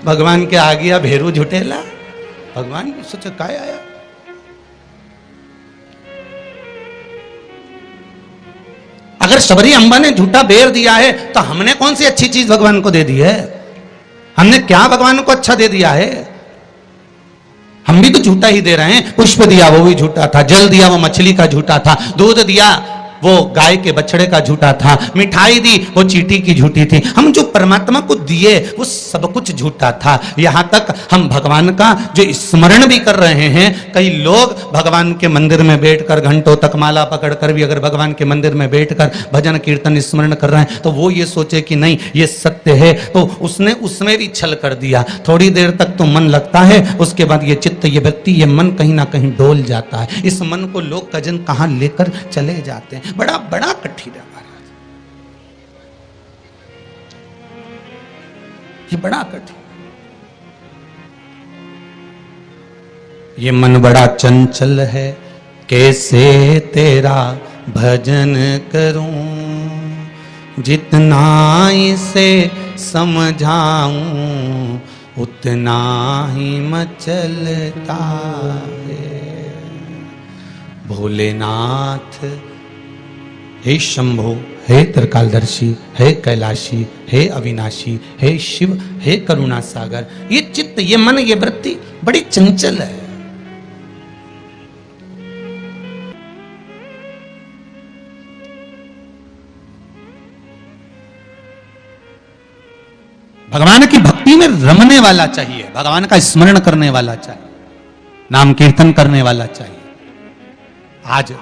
भगवान के आ गया भेरू झुटेला। भगवान सोचा काय आया। अगर शबरी अम्बा ने झूठा बेर दिया है तो हमने कौन सी अच्छी चीज भगवान को दे दी है? हमने क्या भगवान को अच्छा दे दिया है? हम भी तो झूठा ही दे रहे हैं। पुष्प दिया वो भी झूठा था, जल दिया वो मछली का झूठा था, दूध दिया वो गाय के बछड़े का झूठा था, मिठाई दी वो चींटी की झूठी थी। हम जो परमात्मा को दिए वो सब कुछ झूठा था। यहां तक हम भगवान का जो स्मरण भी कर रहे हैं, कई लोग भगवान के मंदिर में बैठकर घंटों तक माला पकड़कर भी अगर भगवान के मंदिर में बैठकर भजन कीर्तन स्मरण कर रहे हैं तो वो ये सोचे कि नहीं ये सत्य है, तो उसने उसमें भी छल कर दिया। थोड़ी देर तक तो मन लगता है, उसके बाद ये चित्त, ये व्यक्ति, ये मन कहीं ना कहीं डोल जाता है। इस मन को लोग कजन कहां लेकर चले जाते हैं। बड़ा बड़ा कठिन है महाराज, ये बड़ा कठिन। ये मन बड़ा चंचल है, कैसे तेरा भजन करूं, जितना इसे समझाऊं उतना ही मचलता है। भोलेनाथ, हे शंभो, हे त्रिकालदर्शी, हे कैलाशी, हे अविनाशी, हे शिव, हे करुणा सागर। ये चित्त, ये मन, ये वृत्ति बड़ी चंचल है। भगवान की भक्ति में रमने वाला चाहिए, भगवान का स्मरण करने वाला चाहिए, नाम कीर्तन करने वाला चाहिए। आज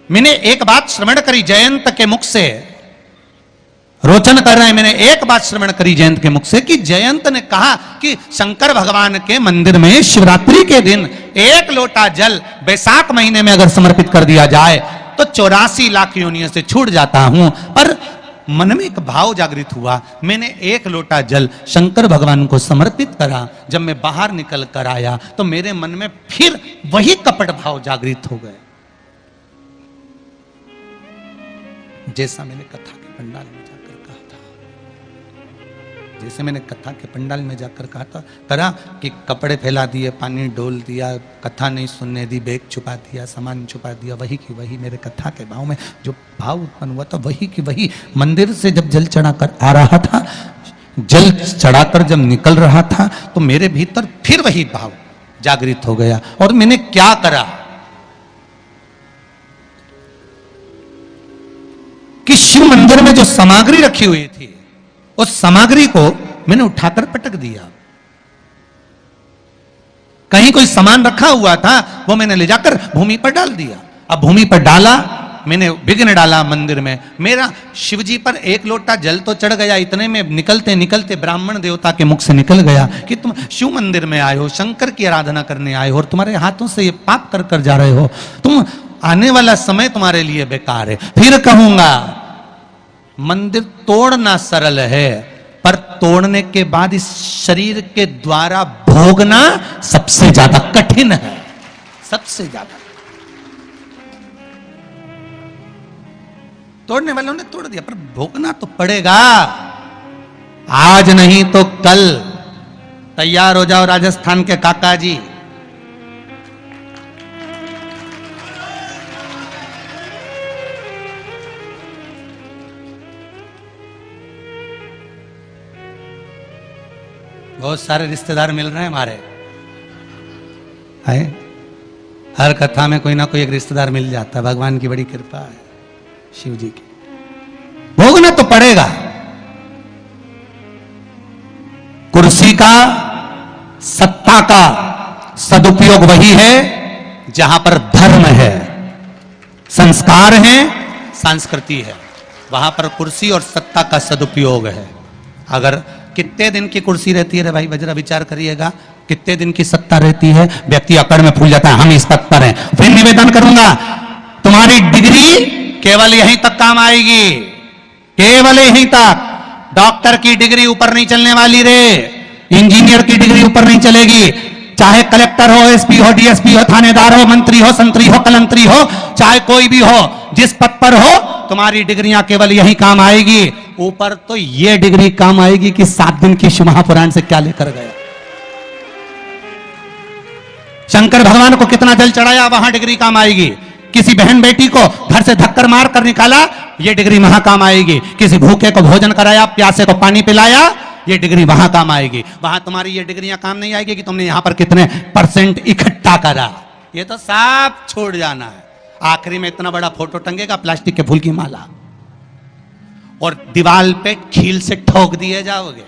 मैंने एक बात श्रवण करी जयंत के मुख से, रोचन कर रहे हैं, मैंने एक बात श्रवण करी जयंत के मुख से कि जयंत ने कहा कि शंकर भगवान के मंदिर में शिवरात्रि के दिन 1 लोटा जल बैसाख महीने में अगर समर्पित कर दिया जाए तो 84 लाख योनियों से छूट जाता हूं। पर मन में एक भाव जागृत हुआ, मैंने 1 लोटा जल शंकर भगवान को समर्पित करा। जब मैं बाहर निकल कर आया तो मेरे मन में फिर वही कपट भाव जागृत हो गए, जैसा मैंने कथा के पंडाल में जाकर कहा था, जैसे मैंने कथा के पंडाल में जाकर कहा था, करा कि कपड़े फैला दिए, पानी डोल दिया, कथा नहीं सुनने दी, बैग छुपा दिया, सामान छुपा दिया, वही की वही मेरे कथा के भाव में जो भाव उत्पन्न हुआ था वही की वही मंदिर से जब जल चढ़ाकर आ रहा था, जल चढ़ाकर जब निकल रहा था तो मेरे भीतर फिर वही भाव जागृत हो गया। और मैंने क्या करा कि शिव मंदिर में जो सामग्री रखी हुई थी उस सामग्री को मैंने उठाकर पटक दिया। कहीं कोई सामान रखा हुआ था वो मैंने ले जाकर भूमि पर डाल दिया। अब भूमि पर डाला, मैंने विघ्न डाला मंदिर में। मेरा शिवजी पर 1 लोटा जल तो चढ़ गया, इतने में निकलते निकलते ब्राह्मण देवता के मुख से निकल गया कि तुम शिव मंदिर में आए हो, शंकर की आराधना करने आए हो और तुम्हारे हाथों से ये पाप कर कर जा रहे हो, तुम आने वाला समय तुम्हारे लिए बेकार है। फिर कहूंगा मंदिर तोड़ना सरल है, पर तोड़ने के बाद इस शरीर के द्वारा भोगना सबसे ज्यादा कठिन है, सबसे ज्यादा। तोड़ने वालों ने तोड़ दिया, पर भोगना तो पड़ेगा, आज नहीं तो कल। तैयार हो जाओ राजस्थान के काका जी। बहुत सारे रिश्तेदार मिल रहे हैं हमारे, है हर कथा में कोई ना कोई एक रिश्तेदार मिल जाता है। भगवान की बड़ी कृपा है, शिव जी की। भोगना तो पड़ेगा। कुर्सी का, सत्ता का सदुपयोग वही है जहां पर धर्म है, संस्कार है, संस्कृति है, वहां पर कुर्सी और सत्ता का सदुपयोग है। अगर कितने दिन की कुर्सी रहती है रे भाई, जरा विचार करिएगा, कितने दिन की सत्ता रहती है, व्यक्ति अकड़ में फूल जाता है, हम इस पद पर हैं। फिर निवेदन करूंगा, तुम्हारी डिग्री केवल यहीं तक काम आएगी, केवल यहीं तक। डॉक्टर की डिग्री ऊपर नहीं चलने वाली रे, इंजीनियर की डिग्री ऊपर नहीं चलेगी। चाहे कलेक्टर हो, एसपी हो, डीएसपी हो, थानेदार हो, मंत्री हो, संतरी हो, कलंतरी हो, चाहे कोई भी हो, जिस पद पर हो तुम्हारी डिग्रियां केवल यही काम आएगी, ऊपर तो ये डिग्री काम आएगी कि 7 दिन की शिव महापुराण से क्या लेकर गया। शंकर भगवान को कितना जल चढ़ाया, वहां डिग्री काम आएगी। किसी बहन बेटी को घर से धक्कर मार कर निकाला, ये डिग्री वहां काम आएगी। किसी भूखे को भोजन कराया, प्यासे को पानी पिलाया, ये डिग्री वहां काम आएगी। वहां तुम्हारी ये डिग्रियां काम नहीं आएगी कि तुमने यहां पर कितने % इकट्ठा करा, ये तो साफ छोड़ जाना है। आखिरी में इतना बड़ा फोटो टंगेगा, प्लास्टिक के फूल की माला, और दीवार पे खील से ठोक दिए जाओगे,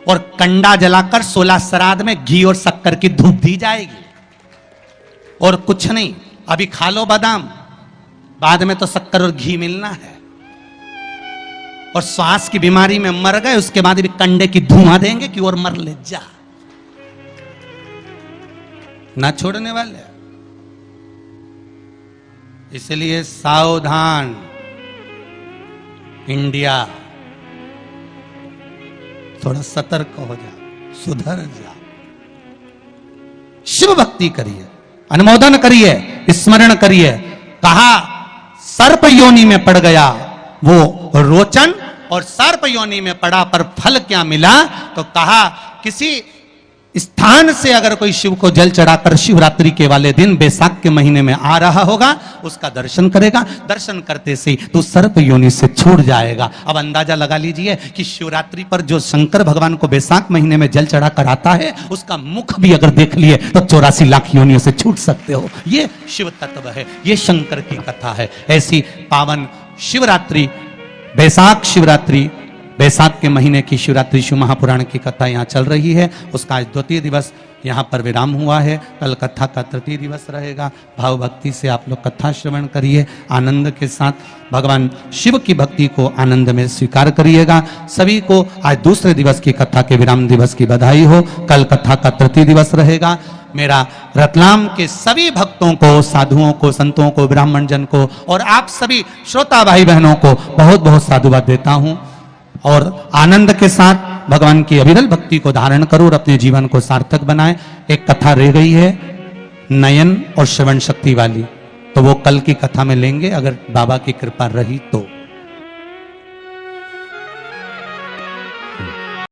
और कंडा जलाकर 16 श्राद्ध में घी और शक्कर की धूप दी जाएगी, और कुछ नहीं। अभी खा लो बादाम, बाद में तो शक्कर और घी मिलना है। और श्वास की बीमारी में मर गए, उसके बाद भी कंडे की धुआं देंगे कि और मर ले जा, ना छोड़ने वाले। इसलिए सावधान इंडिया, थोड़ा सतर्क हो जा, सुधर जा। शिव भक्ति करिए, अनुमोदन करिए, स्मरण करिए। कहा सर्प योनि में पड़ गया वो रोचन, और सर्प योनि में पड़ा पर फल क्या मिला, तो कहा किसी स्थान से अगर कोई शिव को जल चढ़ाकर शिवरात्रि के वाले दिन बैसाख के महीने में आ रहा होगा, उसका दर्शन करेगा। दर्शन करते से तो सर्प योनि से छूट जाएगा। अब अंदाजा लगा लीजिए कि शिवरात्रि पर जो शंकर भगवान को बैसाख महीने में जल चढ़ाकर आता है, उसका मुख भी अगर देख लिए तो 84 लाख योनियों से छूट सकते हो। ये शिव तत्व है, ये शंकर की कथा है। ऐसी पावन शिवरात्रि, बैसाख शिवरात्रि, बैसाख के महीने की शिवरात्रि शिव महापुराण की कथा यहाँ चल रही है। उसका आज 2 दिवस यहाँ पर विराम हुआ है। कल कथा का 3 दिवस रहेगा। भाव भक्ति से आप लोग कथा श्रवण करिए, आनंद के साथ भगवान शिव की भक्ति को आनंद में स्वीकार करिएगा। सभी को आज दूसरे दिवस की कथा के विराम दिवस की बधाई हो। कल कथा का 3 दिवस रहेगा। मेरा रतलाम के सभी भक्तों को, साधुओं को, संतों को, ब्राह्मण जन को और आप सभी श्रोता भाई बहनों को बहुत बहुत साधुवाद देता हूँ। और आनंद के साथ भगवान की अविरल भक्ति को धारण करो और अपने जीवन को सार्थक बनाए। एक कथा रह गई है नयन और श्रवण शक्ति वाली, तो वो कल की कथा में लेंगे अगर बाबा की कृपा रही तो।